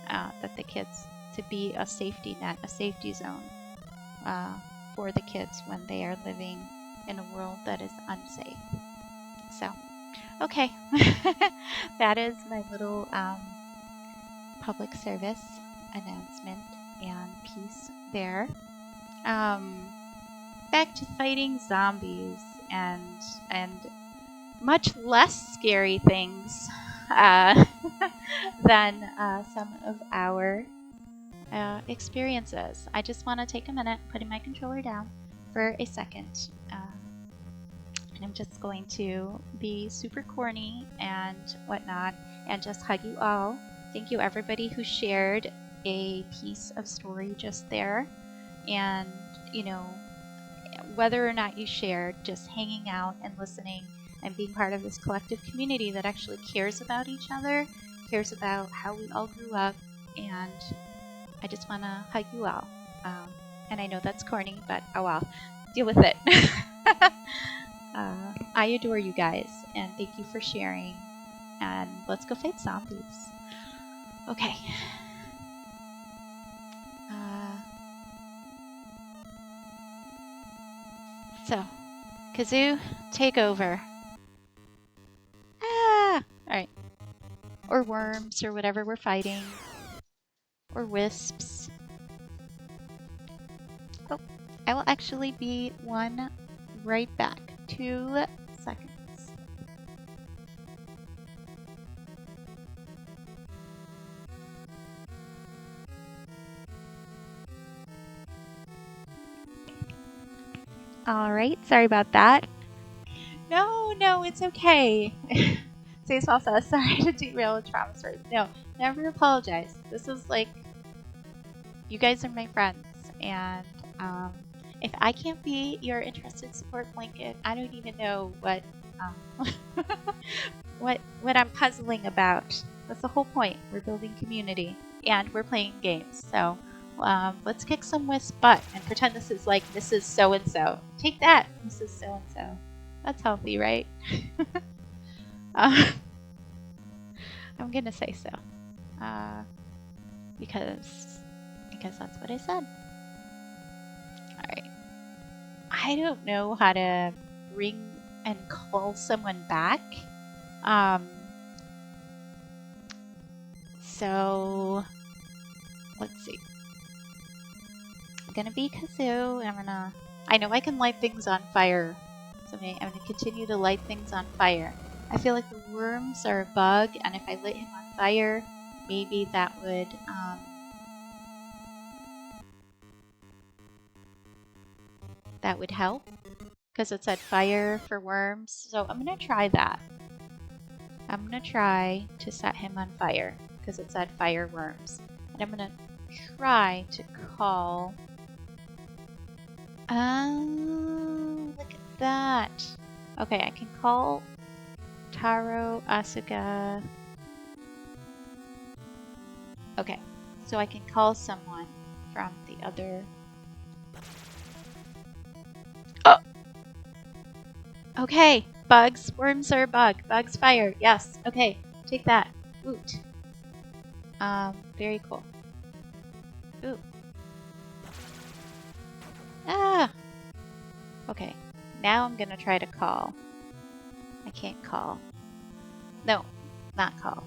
that the kids, to be a safety net, a safety zone for the kids when they are living in a world that is unsafe. So, okay, that is my little public service announcement and piece there. Back to fighting zombies and much less scary things than some of our experiences. I just want to take a minute, putting my controller down for a second, and I'm just going to be super corny and whatnot and just hug you all. Thank you everybody who shared a piece of story just there, and you know, whether or not you shared, just hanging out and listening and being part of this collective community that actually cares about each other, cares about how we all grew up, and I just want to hug you all. And I know that's corny, but oh well, deal with it. I adore you guys, and thank you for sharing, and let's go fight zombies. Okay. So, Kazoo, take over. Ah! Alright. Or worms, or whatever we're fighting. Or wisps. Oh, I will actually be one right back. 2 seconds. Alright, sorry about that. No, it's okay. Say salsa, sorry to derail a trauma story. No, never apologize. This is like, you guys are my friends, and if I can't be your interested support blanket, I don't even know what what I'm puzzling about. That's the whole point. We're building community, and we're playing games. So Let's kick some wisp butt and pretend this is like Mrs. So-and-so. Take that, Mrs. So-and-so. That's healthy, right? I'm gonna say so. Because that's what I said. Alright. I don't know how to ring and call someone back. So let's see. I'm gonna be Kazoo. I know I can light things on fire. So I'm gonna continue to light things on fire. I feel like the worms are a bug, and if I lit him on fire, maybe that would help. Because it said fire for worms. So I'm gonna try that. I'm gonna try to set him on fire because it said fire worms. And I'm gonna try to call. Oh, look at that. Okay, I can call Taro, Asuka. Okay, so I can call someone from the other. Oh! Okay, bugs. Worms are a bug. Bugs fire. Yes. Okay, take that. Woot. Very cool. Ooh. Ah! Okay, now I'm gonna try to call. I can't call. No, not call.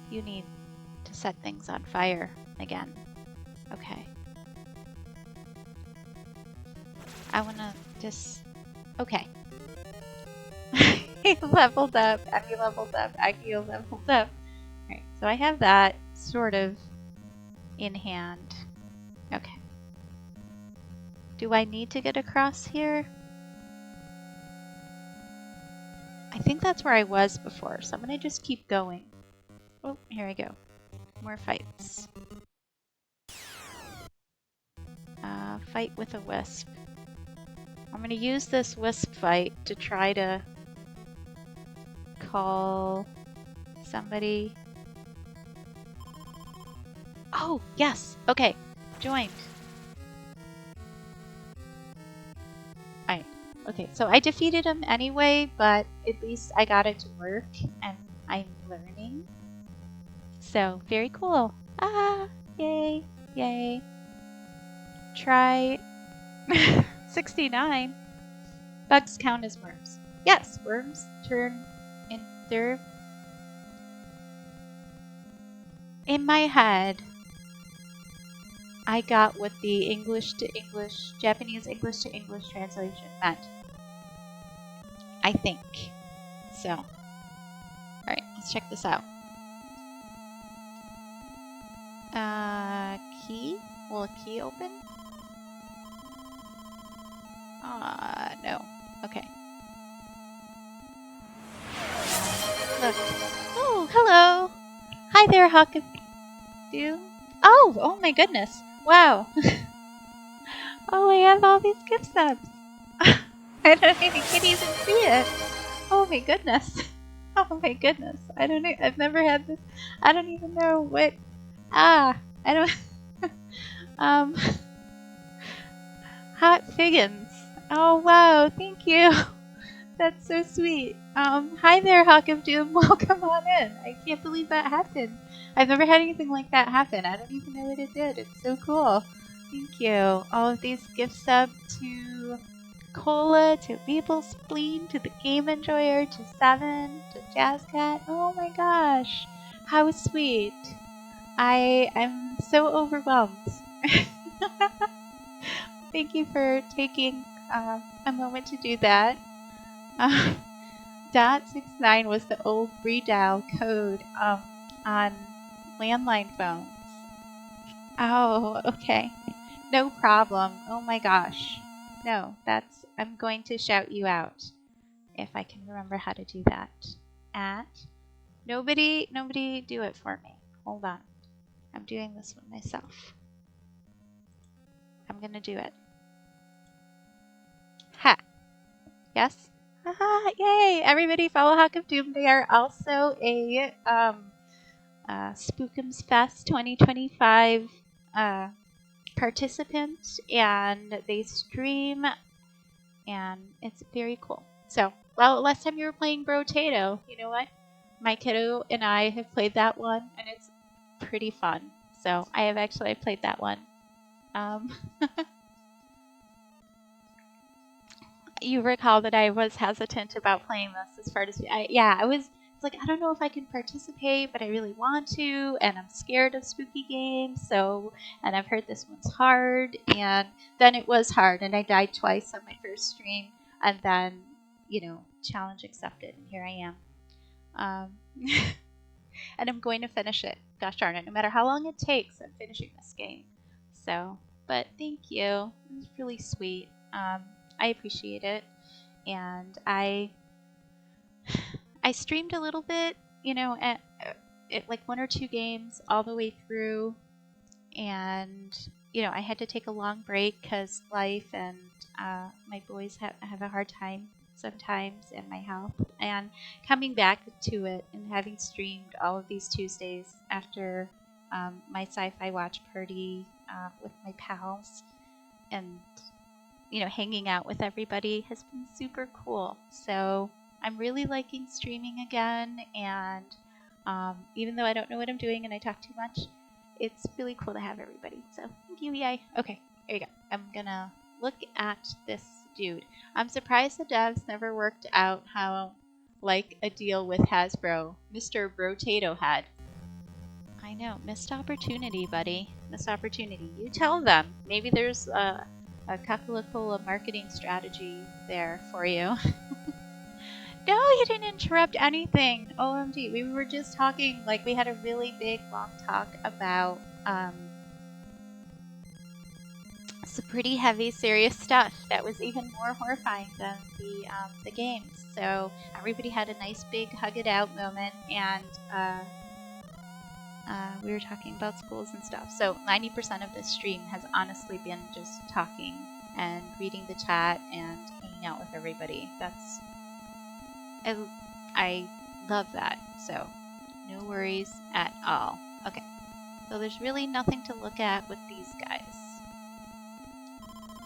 You need to set things on fire again. Okay. I wanna just... Okay. He leveled up, Aggie leveled up, Aggie leveled up. Alright, so I have that sort of in hand. Okay. Do I need to get across here? I think that's where I was before, so I'm gonna just keep going. Oh, here I go. More fights. Fight with a wisp. I'm gonna use this wisp fight to try to call somebody. Oh, yes. Okay. Joined. Alright. Okay, so I defeated him anyway, but at least I got it to work and I'm learning. So, very cool. Ah, yay, yay. Try 69. Bugs count as worms. Yes, worms turn in their... In my head, I got what the Japanese English to English translation meant. I think. So, alright, let's check this out. Key? Will a key open? No. Okay. Look. Oh, hello! Hi there, Hawkaboo. Oh my goodness. Wow. Oh, I have all these gift subs. I don't even see it. Oh my goodness. Oh my goodness. I've never had this. I don't even know what. I don't. Hot Figgins. Oh wow, thank you. That's so sweet. Hi there, Hawk of Doom. Welcome on in. I can't believe that happened. I've never had anything like that happen. I don't even know what it did. It's so cool. Thank you. All of these gift sub to Cola, to Maple Spleen, to the Game Enjoyer, to Seven, to Jazzcat. Oh my gosh. How sweet. I'm so overwhelmed. Thank you for taking a moment to do that. .69 was the old redial code on landline phones. Oh, okay. No problem. Oh my gosh. No, I'm going to shout you out if I can remember how to do that. Nobody do it for me. Hold on. I'm doing this one myself. I'm gonna do it. Ha! Yes? Haha! Yay! Everybody follow Hawk of Doom. They are also a Spookumsfest2025 participant, and they stream, and it's very cool. So, well, last time you were playing Brotato, you know what? My kiddo and I have played that one, and it's pretty fun. So I have actually played that one. You recall that I was hesitant about playing this as far as I was. It's like, I don't know if I can participate, but I really want to, and I'm scared of spooky games. So, and I've heard this one's hard, and then it was hard, and I died twice on my first stream, and then, you know, challenge accepted, and here I am. And I'm going to finish it. Gosh darn it, no matter how long it takes, I'm finishing this game. So, but thank you. It was really sweet. I appreciate it, and I streamed a little bit, you know, at like 1 or 2 games all the way through, and you know, I had to take a long break because life and my boys have a hard time sometimes, and my health, and coming back to it and having streamed all of these Tuesdays after my sci-fi watch party with my pals, and you know, hanging out with everybody has been super cool. So I'm really liking streaming again, and even though I don't know what I'm doing and I talk too much, it's really cool to have everybody. So thank you, yay. Okay, here you go. I'm gonna look at this dude. I'm surprised the devs never worked out how, like, a deal with Hasbro. Mr. Brotato had. I know, missed opportunity, buddy. Missed opportunity. You tell them. Maybe there's a couple of marketing strategy there for you. No, you didn't interrupt anything. OMG, we were just talking, like, we had a really big, long talk about some pretty heavy, serious stuff that was even more horrifying than the games. So everybody had a nice, big, hug it out moment, and we were talking about schools and stuff. So 90% of this stream has honestly been just talking and reading the chat and hanging out with everybody. I love that. So no worries at all. Okay. So there's really nothing to look at with these guys.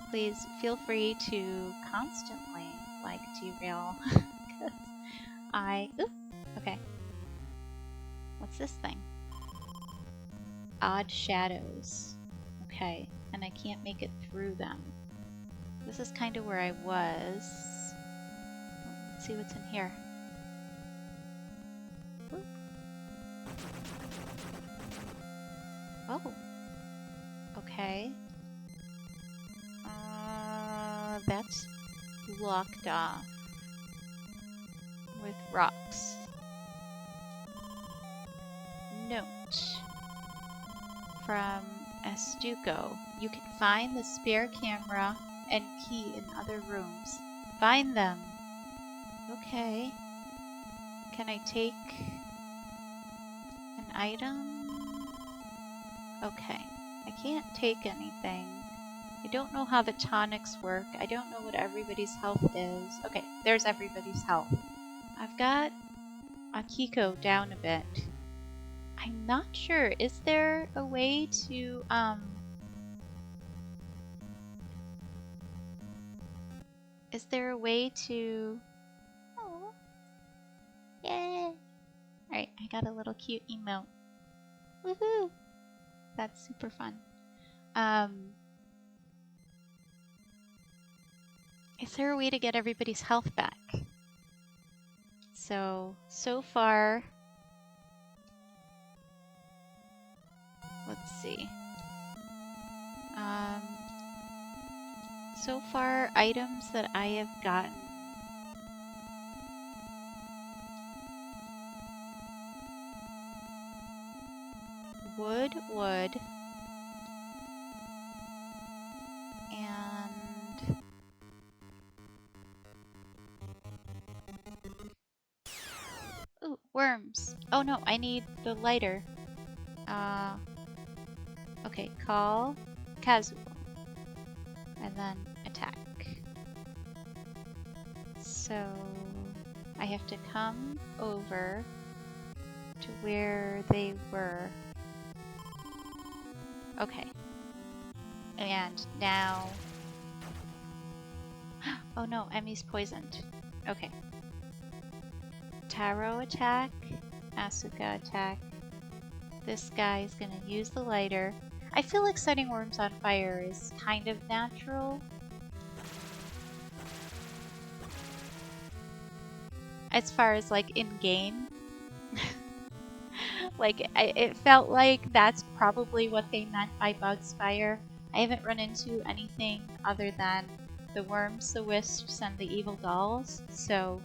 Please feel free to constantly, like, derail. Ooh, okay. What's this thing? Odd shadows. Okay, and I can't make it through them. This is kind of where I was. Let's see what's in here. Ooh. Oh. Okay. That's blocked off with rocks. Note from Estuco. You can find the spare camera and key in other rooms. Find them. Okay. Can I take an item? Okay. I can't take anything. I don't know how the tonics work. I don't know what everybody's health is. Okay, there's everybody's health. I've got Akiko down a bit. I'm not sure. Is there a way to, Is there a way to... Oh. Yay! Alright, I got a little cute emote. Woohoo! That's super fun. Is there a way to get everybody's health back? So far... Let's see. So far, items that I have gotten. Wood. And... Ooh, worms. Oh no, I need the lighter. Okay, call Kazuo. And then attack. So I have to come over to where they were. Okay. And now... Oh no, Emmy's poisoned. Okay. Taro attack. Asuka attack. This guy is gonna use the lighter. I feel like setting worms on fire is kind of natural. As far as like in-game. Like, it felt like that's probably what they meant by Bug's Fire. I haven't run into anything other than the worms, the wisps, and the evil dolls, so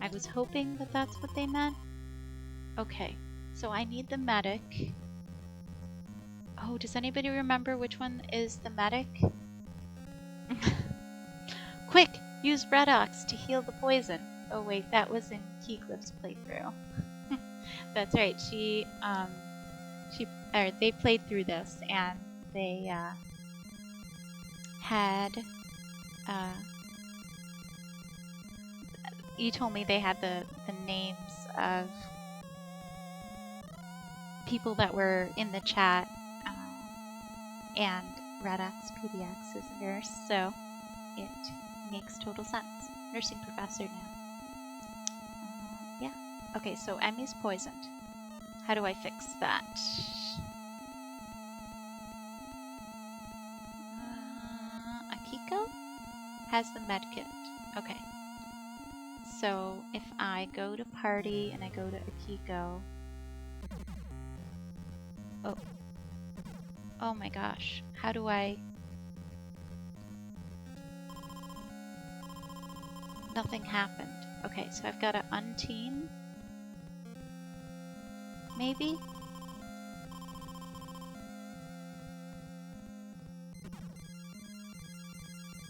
I was hoping that that's what they meant. Okay, so I need the medic. Oh, does anybody remember which one is the medic? Quick! Use Redox to heal the poison. Oh wait, that was in Keycliff's playthrough. That's right, they played through this and they had you told me they had the names of people that were in the chat, and Redox PDX is a nurse, so it makes total sense. Nursing professor now. Yeah. Okay, so Emmy's poisoned. How do I fix that? Akiko has the medkit. Okay. So if I go to party and I go to Akiko. Oh. Oh my gosh. How do I... Nothing happened. Okay, so I've got to unteam. Maybe?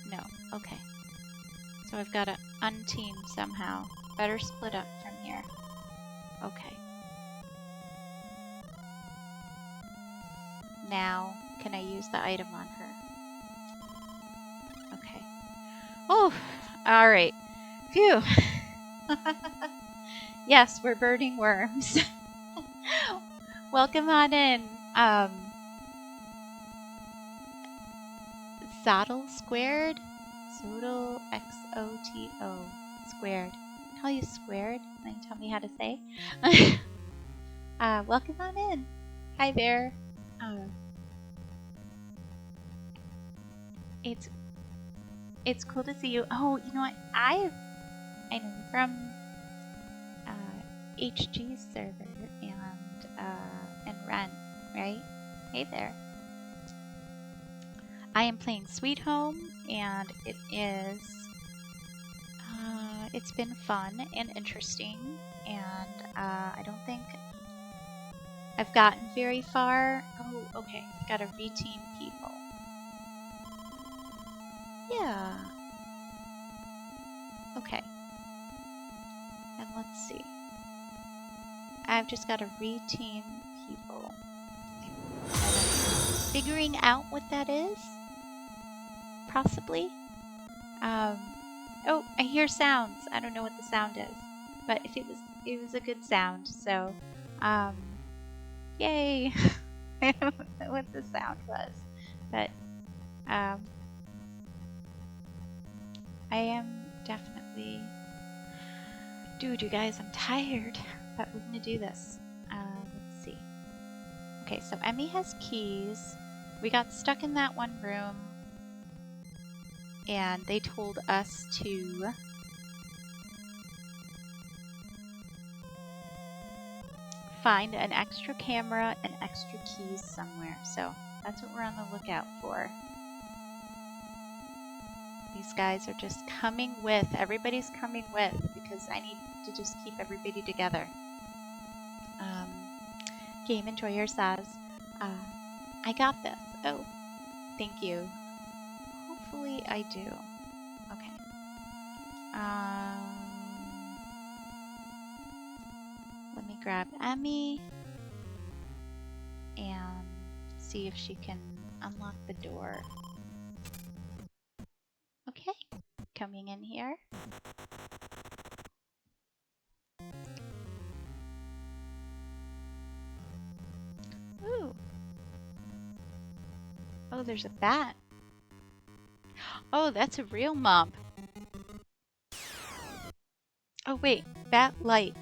No. Okay. So I've got to unteam somehow. Better split up from here. Okay. Now, can I use the item on her? Okay. Oh! Alright. Phew! Yes, we're burning worms. Welcome on in. Zottle squared? Zottle XOTO squared. Call you squared? Can you tell me how to say? Welcome on in. Hi there. It's cool to see you. Oh, you know what? I know you from HG's server and Ren, right? Hey there. I am playing Sweet Home, and it is it's been fun and interesting, and I don't think I've gotten very far. Oh, okay. Gotta reteam people. Yeah. Okay. And let's see. I've just got to reteam people. Figuring out what that is? Possibly. Oh, I hear sounds. I don't know what the sound is. But if it was a good sound, so yay. I don't know what the sound was. But I am definitely... Dude, you guys, I'm tired. But we're gonna do this. Let's see. Okay, so Emmy has keys. We got stuck in that one room. And they told us to... find an extra camera and extra keys somewhere. So that's what we're on the lookout for. These guys are just coming with. Everybody's coming with because I need to just keep everybody together. Game Enjoyer says, I got this. Oh, thank you. Hopefully I do. Okay. Let me grab Emmy and see if she can unlock the door. Okay, coming in here. Ooh. Oh, there's a bat. Oh, that's a real mob. Oh, wait. Bat light.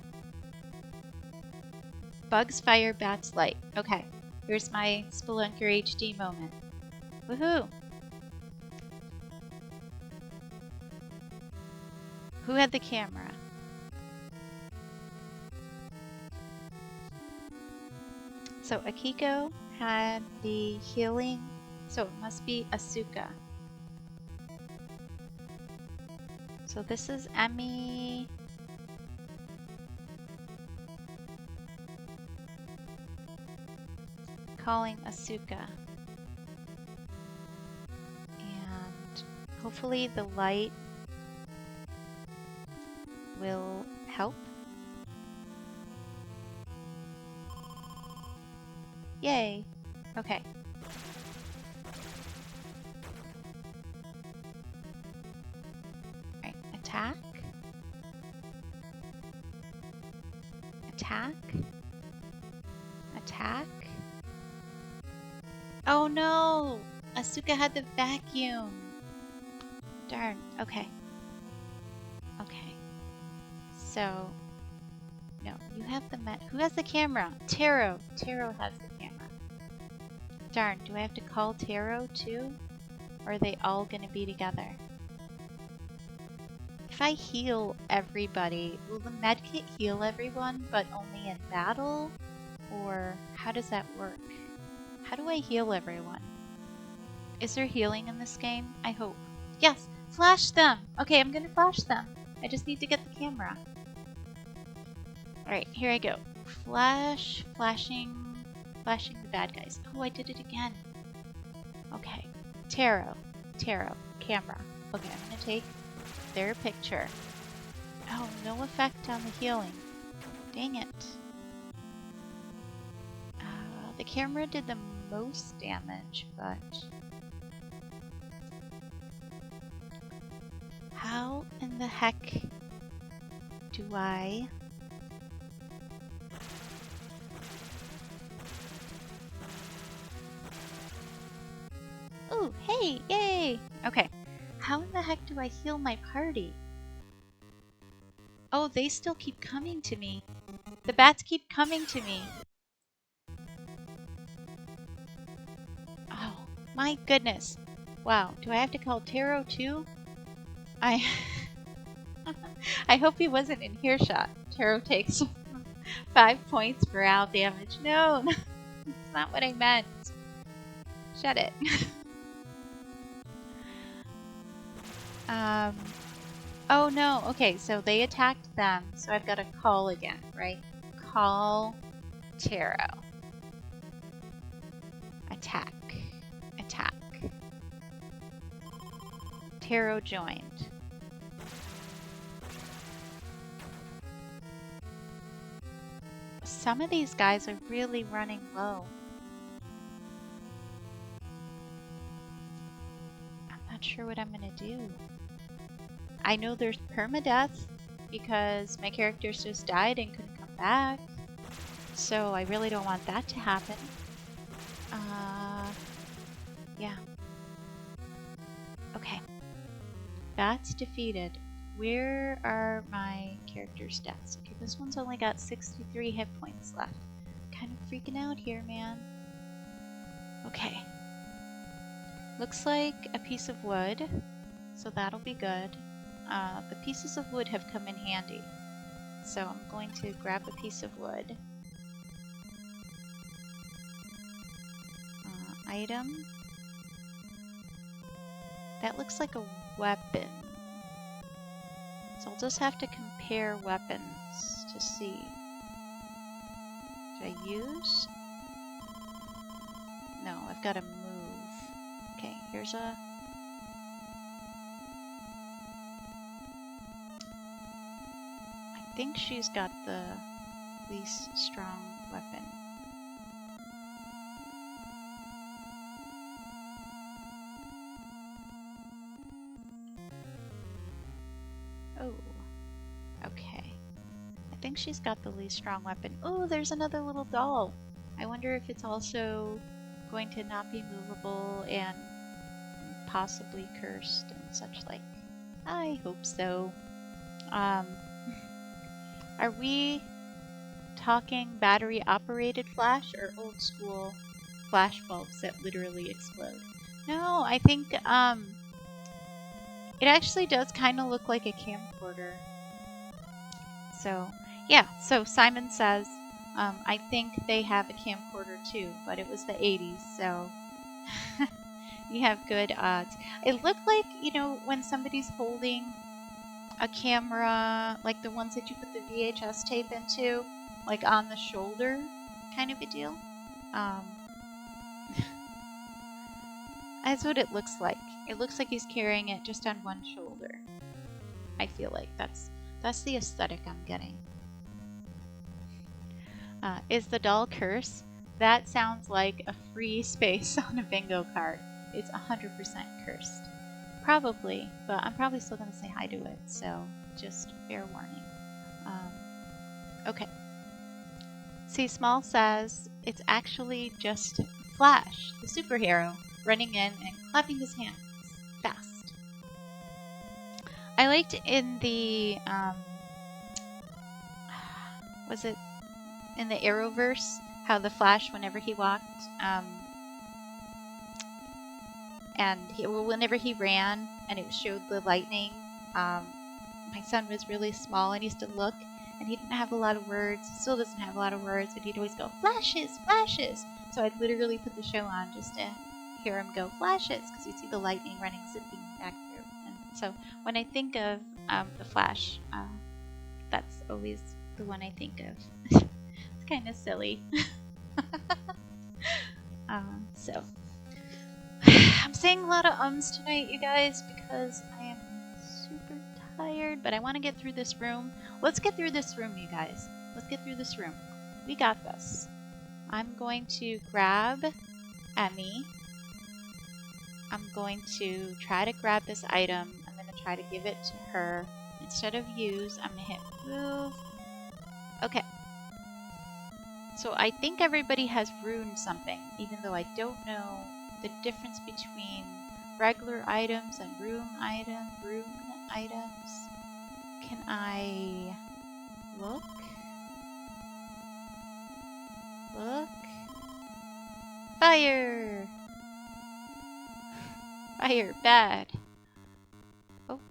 Bugs fire, bats light. Okay. Here's my Spelunker HD moment. Woohoo! Who had the camera? So Akiko had the healing, so it must be Asuka. So this is Emmy. Calling Asuka. And hopefully the light will help. Yay! Okay. Alright, attack. Attack. Attack. Oh no! Asuka had the vacuum. Darn. Okay. Okay. So, no, you have the who has the camera? Taro. Taro has the camera. Darn, do I have to call Taro too? Or are they all gonna be together? If I heal everybody, will the medkit heal everyone but only in battle? Or how does that work? How do I heal everyone? Is there healing in this game? I hope. Yes! Flash them! Okay, I'm gonna flash them. I just need to get the camera. Alright, here I go. Flashing the bad guys. Oh, I did it again. Okay. Taro, camera. Okay, I'm gonna take their picture. Oh, no effect on the healing. Dang it. The camera did the most damage, but... how in the heck do I... Oh, hey, yay! Okay, how in the heck do I heal my party? Oh, they still keep coming to me. The bats keep coming to me. Oh, my goodness. Wow, do I have to call Taro too? I hope he wasn't in earshot. Taro takes 5 points for owl damage. No, that's not what I meant. Shut it. Oh no, okay, so they attacked them, so I've got to call again, right? Call Taro. Attack. Attack. Taro joined. Some of these guys are really running low. I'm not sure what I'm gonna do. I know there's permadeath because my characters just died and couldn't come back. So I really don't want that to happen. Yeah. Okay. That's defeated. Where are my character stats? Okay, this one's only got 63 hit points left. Kind of freaking out here, man. Okay. Looks like a piece of wood, so that'll be good. The pieces of wood have come in handy, so I'm going to grab a piece of wood. Item. That looks like a weapon. So I'll just have to compare weapons to see. Did I use? No, I've got to move. Okay, here's a... I think she's got the least strong weapon. Oh, okay. I think she's got the least strong weapon. Oh, there's another little doll. I wonder if it's also going to not be movable and possibly cursed and such like. I hope so. Are we talking battery operated flash or old school flash bulbs that literally explode? No, I think it actually does kind of look like a camcorder. So yeah, so Simon says I think they have a camcorder too, but it was the 80s, so you have good odds. It looked like, you know, when somebody's holding a camera, like the ones that you put the VHS tape into, like on the shoulder kind of a deal. That's what it looks like. It looks like he's carrying it just on one shoulder. I feel like that's the aesthetic I'm getting. Is the doll curse? That sounds like a free space on a bingo card. It's 100% cursed. Probably, but I'm probably still going to say hi to it, so just fair warning. Okay. See, Small says it's actually just Flash, the superhero, running in and clapping his hands fast. I liked in the, was it in the Arrowverse, how the Flash, whenever he walked, and whenever he ran and it showed the lightning, my son was really small and used to look, and he didn't have a lot of words. He still doesn't have a lot of words, but he'd always go, flashes, flashes. So I'd literally put the show on just to hear him go, flashes, because you'd see the lightning running, zipping back through. And so when I think of the Flash, that's always the one I think of. It's kind of silly. So I'm saying a lot of ums tonight, you guys, because I am super tired, but I want to get through this room. Let's get through this room, you guys. Let's get through this room. We got this. I'm going to grab Emmy. I'm going to try to grab this item. I'm going to try to give it to her. Instead of use, I'm going to hit move. Okay. So I think everybody has ruined something, even though I don't know the difference between regular items and room items. Can I look? Look. Fire! Fire, bad. Oh,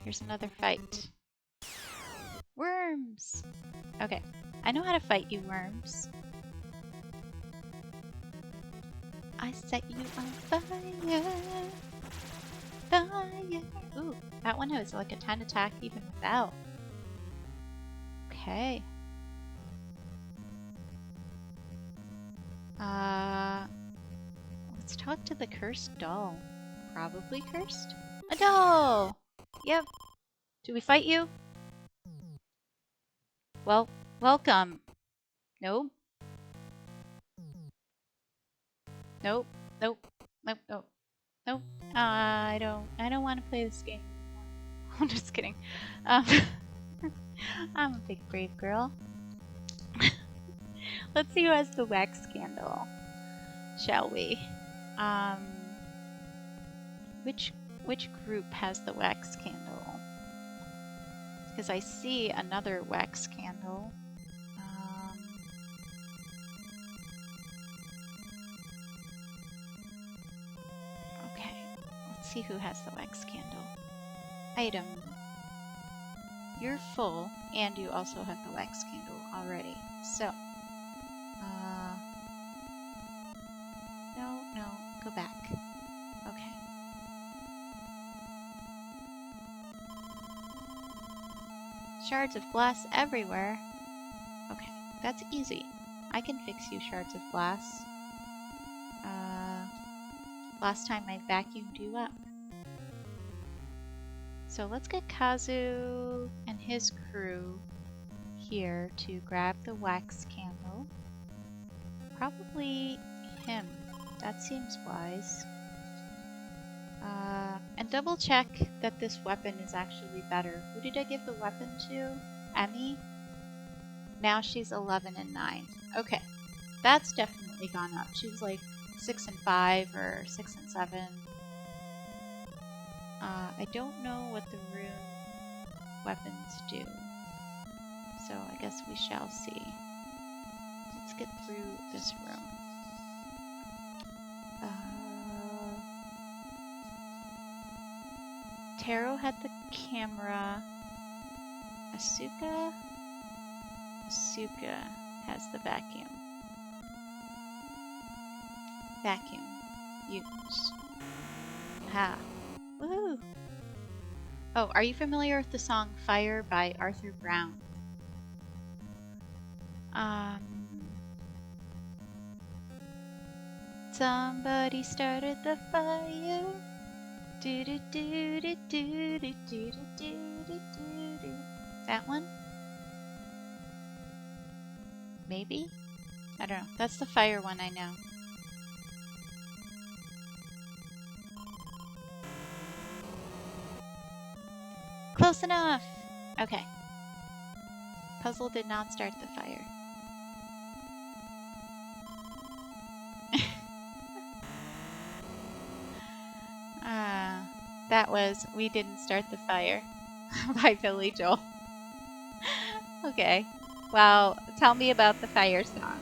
here's another fight. Worms! Okay, I know how to fight you, worms. I set you on fire. Fire. Ooh, that one has like a 10 attack even without. Okay. Let's talk to the cursed doll. Probably cursed? A doll! Yep. Do we fight you? Well, welcome. Nope. Nope. Nope. Nope. Nope. Nope. I don't want to play this game anymore. I'm just kidding. I'm a big brave girl. Let's see who has the wax candle, shall we? Which group has the wax candle? Because I see another wax candle. Okay, let's see who has the wax candle. Item. You're full, and you also have the wax candle already. So, no, go back. Okay. Shards of glass everywhere. Okay, that's easy. I can fix you, shards of glass. Last time I vacuumed you up. So let's get Kazu and his crew here to grab the wax candle. Probably him. That seems wise. And double check that this weapon is actually better. Who did I give the weapon to? Emmy? Now she's 11 and 9. Okay. That's definitely gone up. She was like 6 and 5 or 6 and 7. I don't know what the rune weapons do, so I guess we shall see. Let's get through this room. Taro had the camera. Asuka has the vacuum. Vacuum. Use. Ha. Woohoo! Oh, are you familiar with the song Fire by Arthur Brown? Somebody started the fire. Do do do do do do do do do do. That one? Maybe? I don't know. That's the fire one I know. Close enough! Okay. Puzzle did not start the fire. That was We Didn't Start the Fire by Billy Joel. Okay. Well, tell me about the fire song.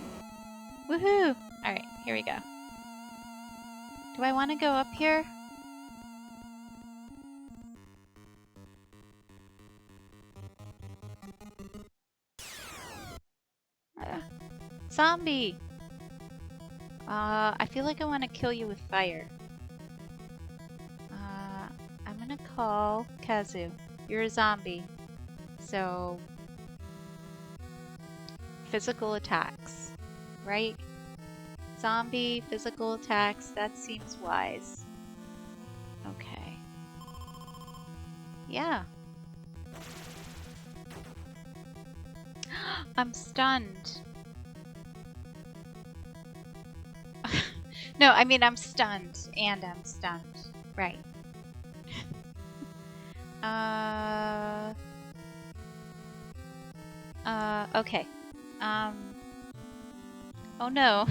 Woohoo! Alright, here we go. Do I want to go up here? Zombie! I feel like I want to kill you with fire. I'm gonna call Kazu. You're a zombie. So... physical attacks. Right? Zombie, physical attacks, that seems wise. Okay. Yeah. I'm stunned. No, I mean I'm stunned, and I'm stunned. Right. Okay. Oh no.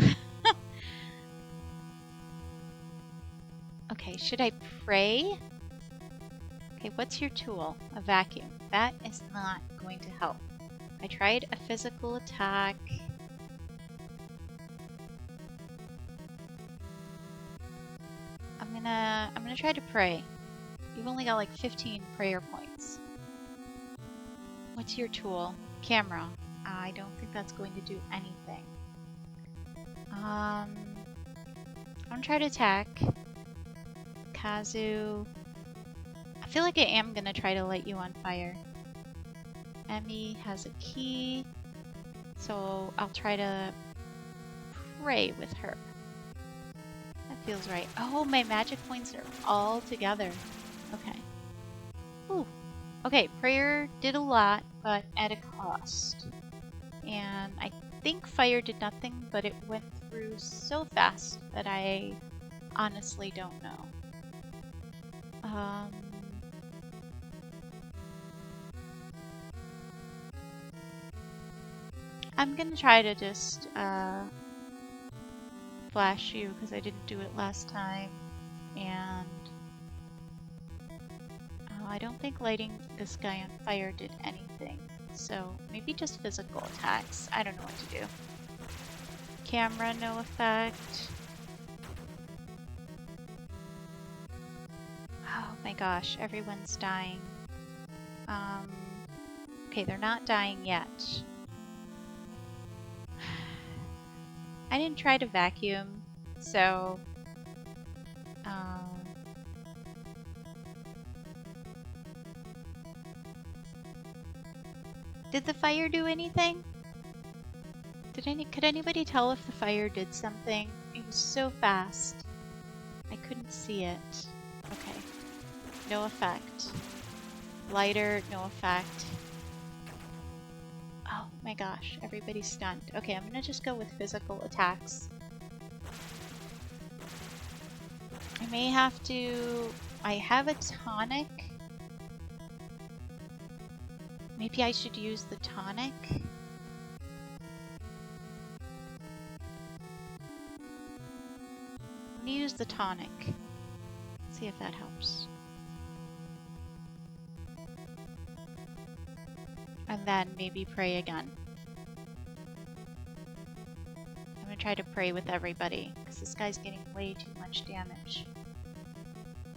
Okay, should I pray? Okay, what's your tool? A vacuum. That is not going to help. I tried a physical attack. I'm gonna try to pray. You've only got like 15 prayer points. What's your tool? Camera. I don't think that's going to do anything. I'm gonna try to attack. Kazu. I feel like I am gonna try to light you on fire. Emmy has a key, so I'll try to pray with her. That feels right. Oh, my magic points are all together. Okay. Ooh. Okay, prayer did a lot, but at a cost. And I think fire did nothing, but it went through so fast that I honestly don't know. I'm gonna try to just flash you because I didn't do it last time, and I don't think lighting this guy on fire did anything, so maybe just physical attacks. I don't know what to do. Camera, no effect. Oh my gosh, everyone's dying. Okay, they're not dying yet. I didn't try to vacuum, so... Did the fire do anything? Could anybody tell if the fire did something? It was so fast. I couldn't see it. Okay. No effect. Lighter, no effect. Oh my gosh, everybody's stunned. Okay, I'm gonna just go with physical attacks. I may have to... I have a tonic. Maybe I should use the tonic? the tonic. Let's see if that helps. And then maybe pray again. I'm gonna try to pray with everybody, because this guy's getting way too much damage.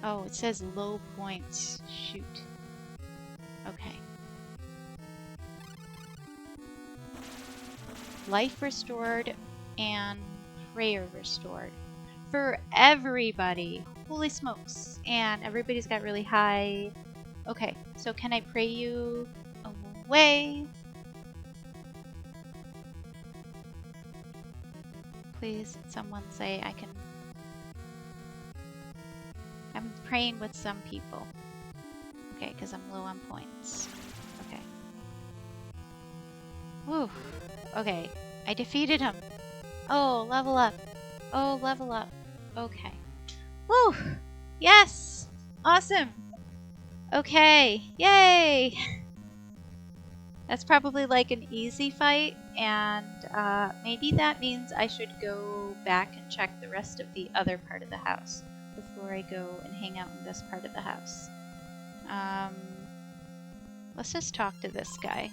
Oh, it says low points. Shoot. Okay. Life restored and prayer restored. For everybody. Holy smokes. And everybody's got really high. Okay, so can I pray you away? Please, someone say I can. I'm praying with some people. Okay, because I'm low on points. Okay. Whew. Okay, I defeated him. Oh, level up. Oh, level up. Okay. Whew. Yes! Awesome! Okay, yay! That's probably like an easy fight, and maybe that means I should go back and check the rest of the other part of the house before I go and hang out in this part of the house. Let's just talk to this guy.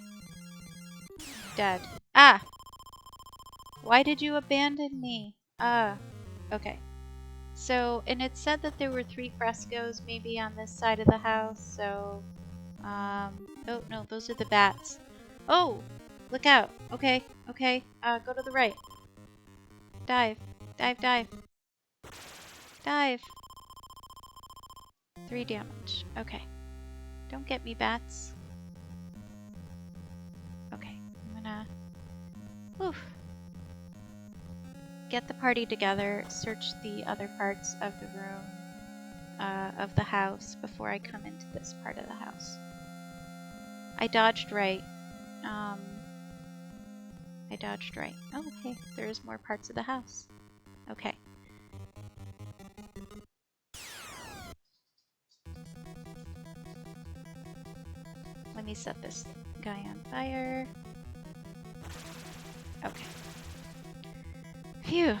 Dead. Ah! Why did you abandon me? Okay. So, and it said that there were 3 frescoes maybe on this side of the house, so, oh no, those are the bats. Oh! Look out! Okay, okay, go to the right. Dive. Dive, dive. Dive. 3 damage. Okay. Don't get me, bats. Okay, I'm gonna... Oof. Get the party together, search the other parts of the room, of the house before I come into this part of the house. I dodged right. I dodged right. Oh, okay, there's more parts of the house. Okay. Let me set this guy on fire. Okay. Phew.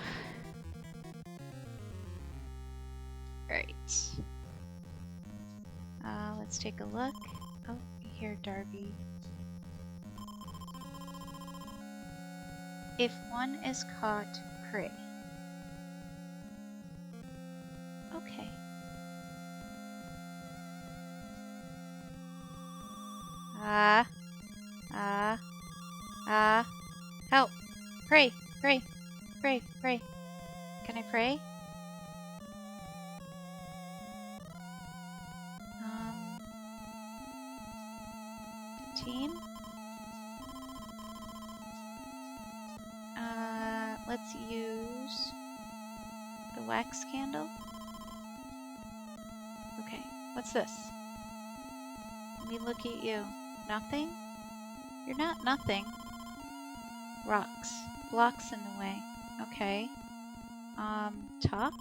Right. Let's take a look. Oh, I hear Darby. If one is caught, pray. Okay. Help! Pray! Pray! Pray! Pray! Can I pray? Team? Let's use the wax candle. Okay, what's this? Let me look at you. Nothing? You're not nothing. Rocks. Blocks in the way. Okay. Talk?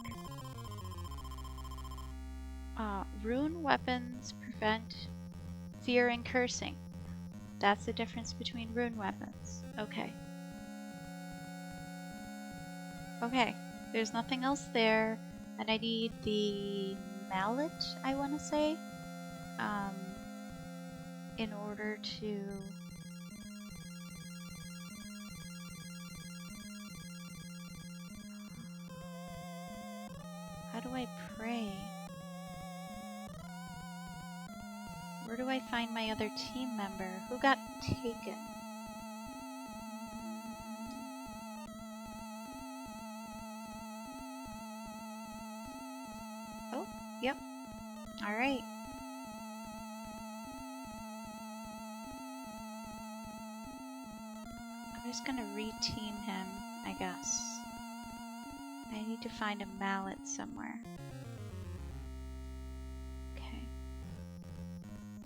Rune weapons prevent fear and cursing. That's the difference between rune weapons. Okay. Okay, there's nothing else there, and I need the mallet, I want to say, in order to... How do I pray? Where do I find my other team member? Who got taken? Oh, yep. Alright. I'm just gonna re-team him, I guess. I need to find a mallet somewhere. Okay.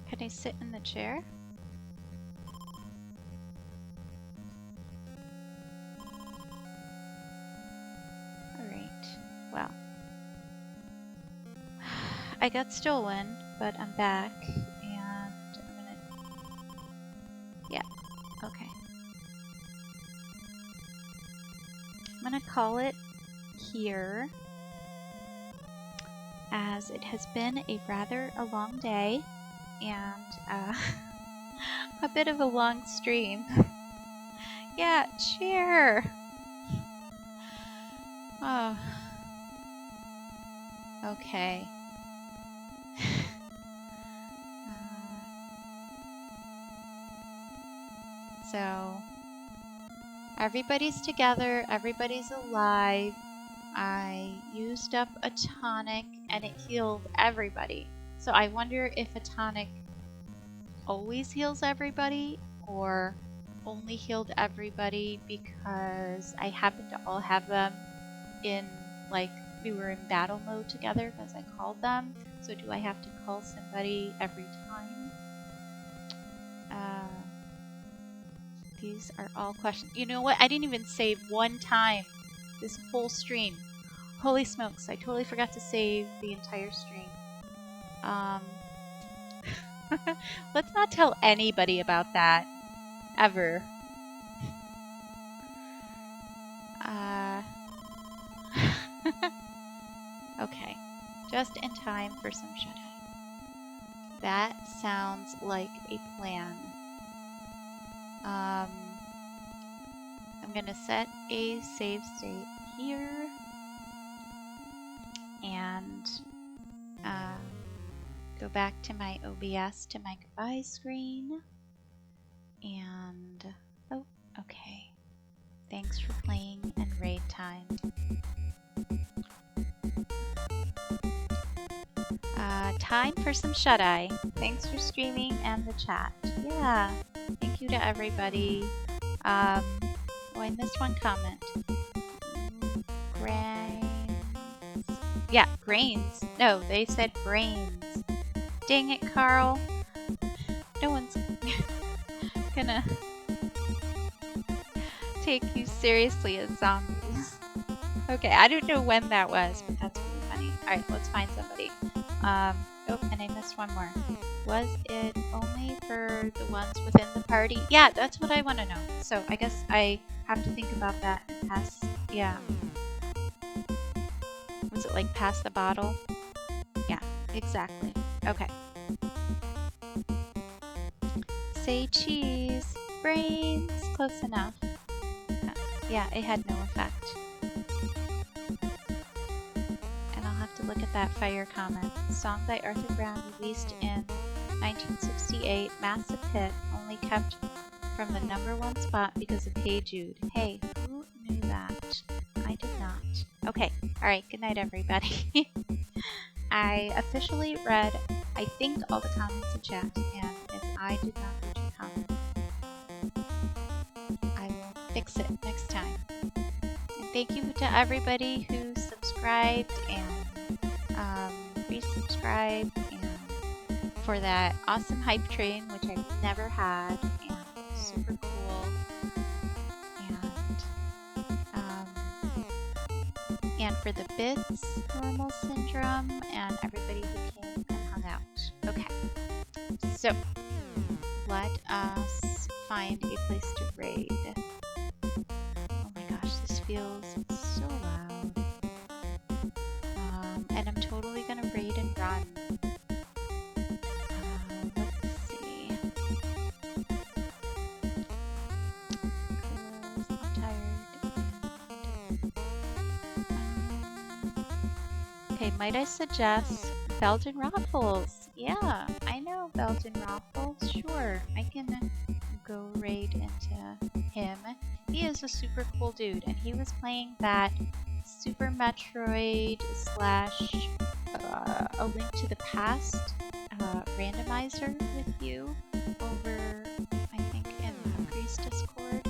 Can I sit in the chair? Alright, well. I got stolen, but I'm back, and I'm gonna... Yeah, okay. I'm gonna call it here. as it has been a long day and a bit of a long stream. Yeah, cheer! Oh. Okay. So, everybody's together, everybody's alive. I used up a tonic and it healed everybody. So I wonder if a tonic always heals everybody or only healed everybody because I happened to all have them in, like, we were in battle mode together because I called them. So do I have to call somebody every time? These are all questions. You know what? I didn't even save one time this whole stream. Holy smokes, I totally forgot to save the entire stream. Let's not tell anybody about that. Ever. Okay. Just in time for some shut-eye. That sounds like a plan. I'm gonna set a save state here. And go back to my OBS to my goodbye screen. And, oh, okay. Thanks for playing and raid time. Time for some shut-eye. Thanks for streaming and the chat. Yeah, thank you to everybody. Oh, I missed one comment. Grains. Yeah, grains. No, they said brains. Dang it, Carl. No one's gonna take you seriously as zombies. Okay, I don't know when that was, but that's really funny. Alright, let's find somebody. Oh, and I missed one more. Was it only for the ones within the party? Yeah, that's what I want to know. So I guess I have to think about that and pass. Yeah. Was it like pass the bottle? Yeah, exactly. Okay. Say cheese. Brains. Close enough. Yeah, it had no effect. And I'll have to look at that fire comment. Song by Arthur Brown, released in 1968. Massive hit, only kept from the #1 spot because of Hey Jude. Hey, who knew that? I did not. Okay, alright, good night everybody. I officially read, I think, all the comments in chat, and if I did not read your comment, I will fix it next time. And thank you to everybody who subscribed and resubscribed and for that awesome hype train, which I've never had, and super cool. And for the bits, normal syndrome, and everybody who came and hung out. Okay, so let us find a place to raid. Oh my gosh, this feels so loud. And I'm totally gonna raid and run. Let's see. I'm tired. Okay, might I suggest Belgian Raffles? Yeah, I know Belgian Raffles. Sure, I can go raid into him. He is a super cool dude, and he was playing that Super Metroid slash A Link to the Past randomizer with you over, I think, in the Grease Discord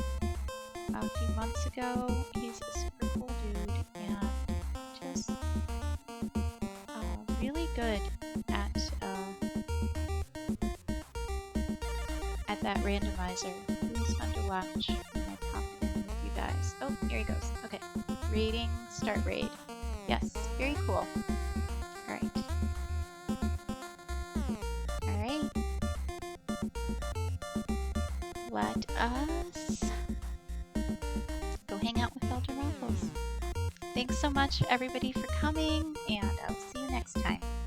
a few months ago. He's a super cool dude and just really good at that randomizer. It was fun to watch when I popped in with you guys. Oh, here he goes. Okay, raiding, start raid. Yes, very cool. Alright. Alright. Let us go hang out with Belgian Raffles. Thanks so much, everybody, for coming, and I'll see you next time. time.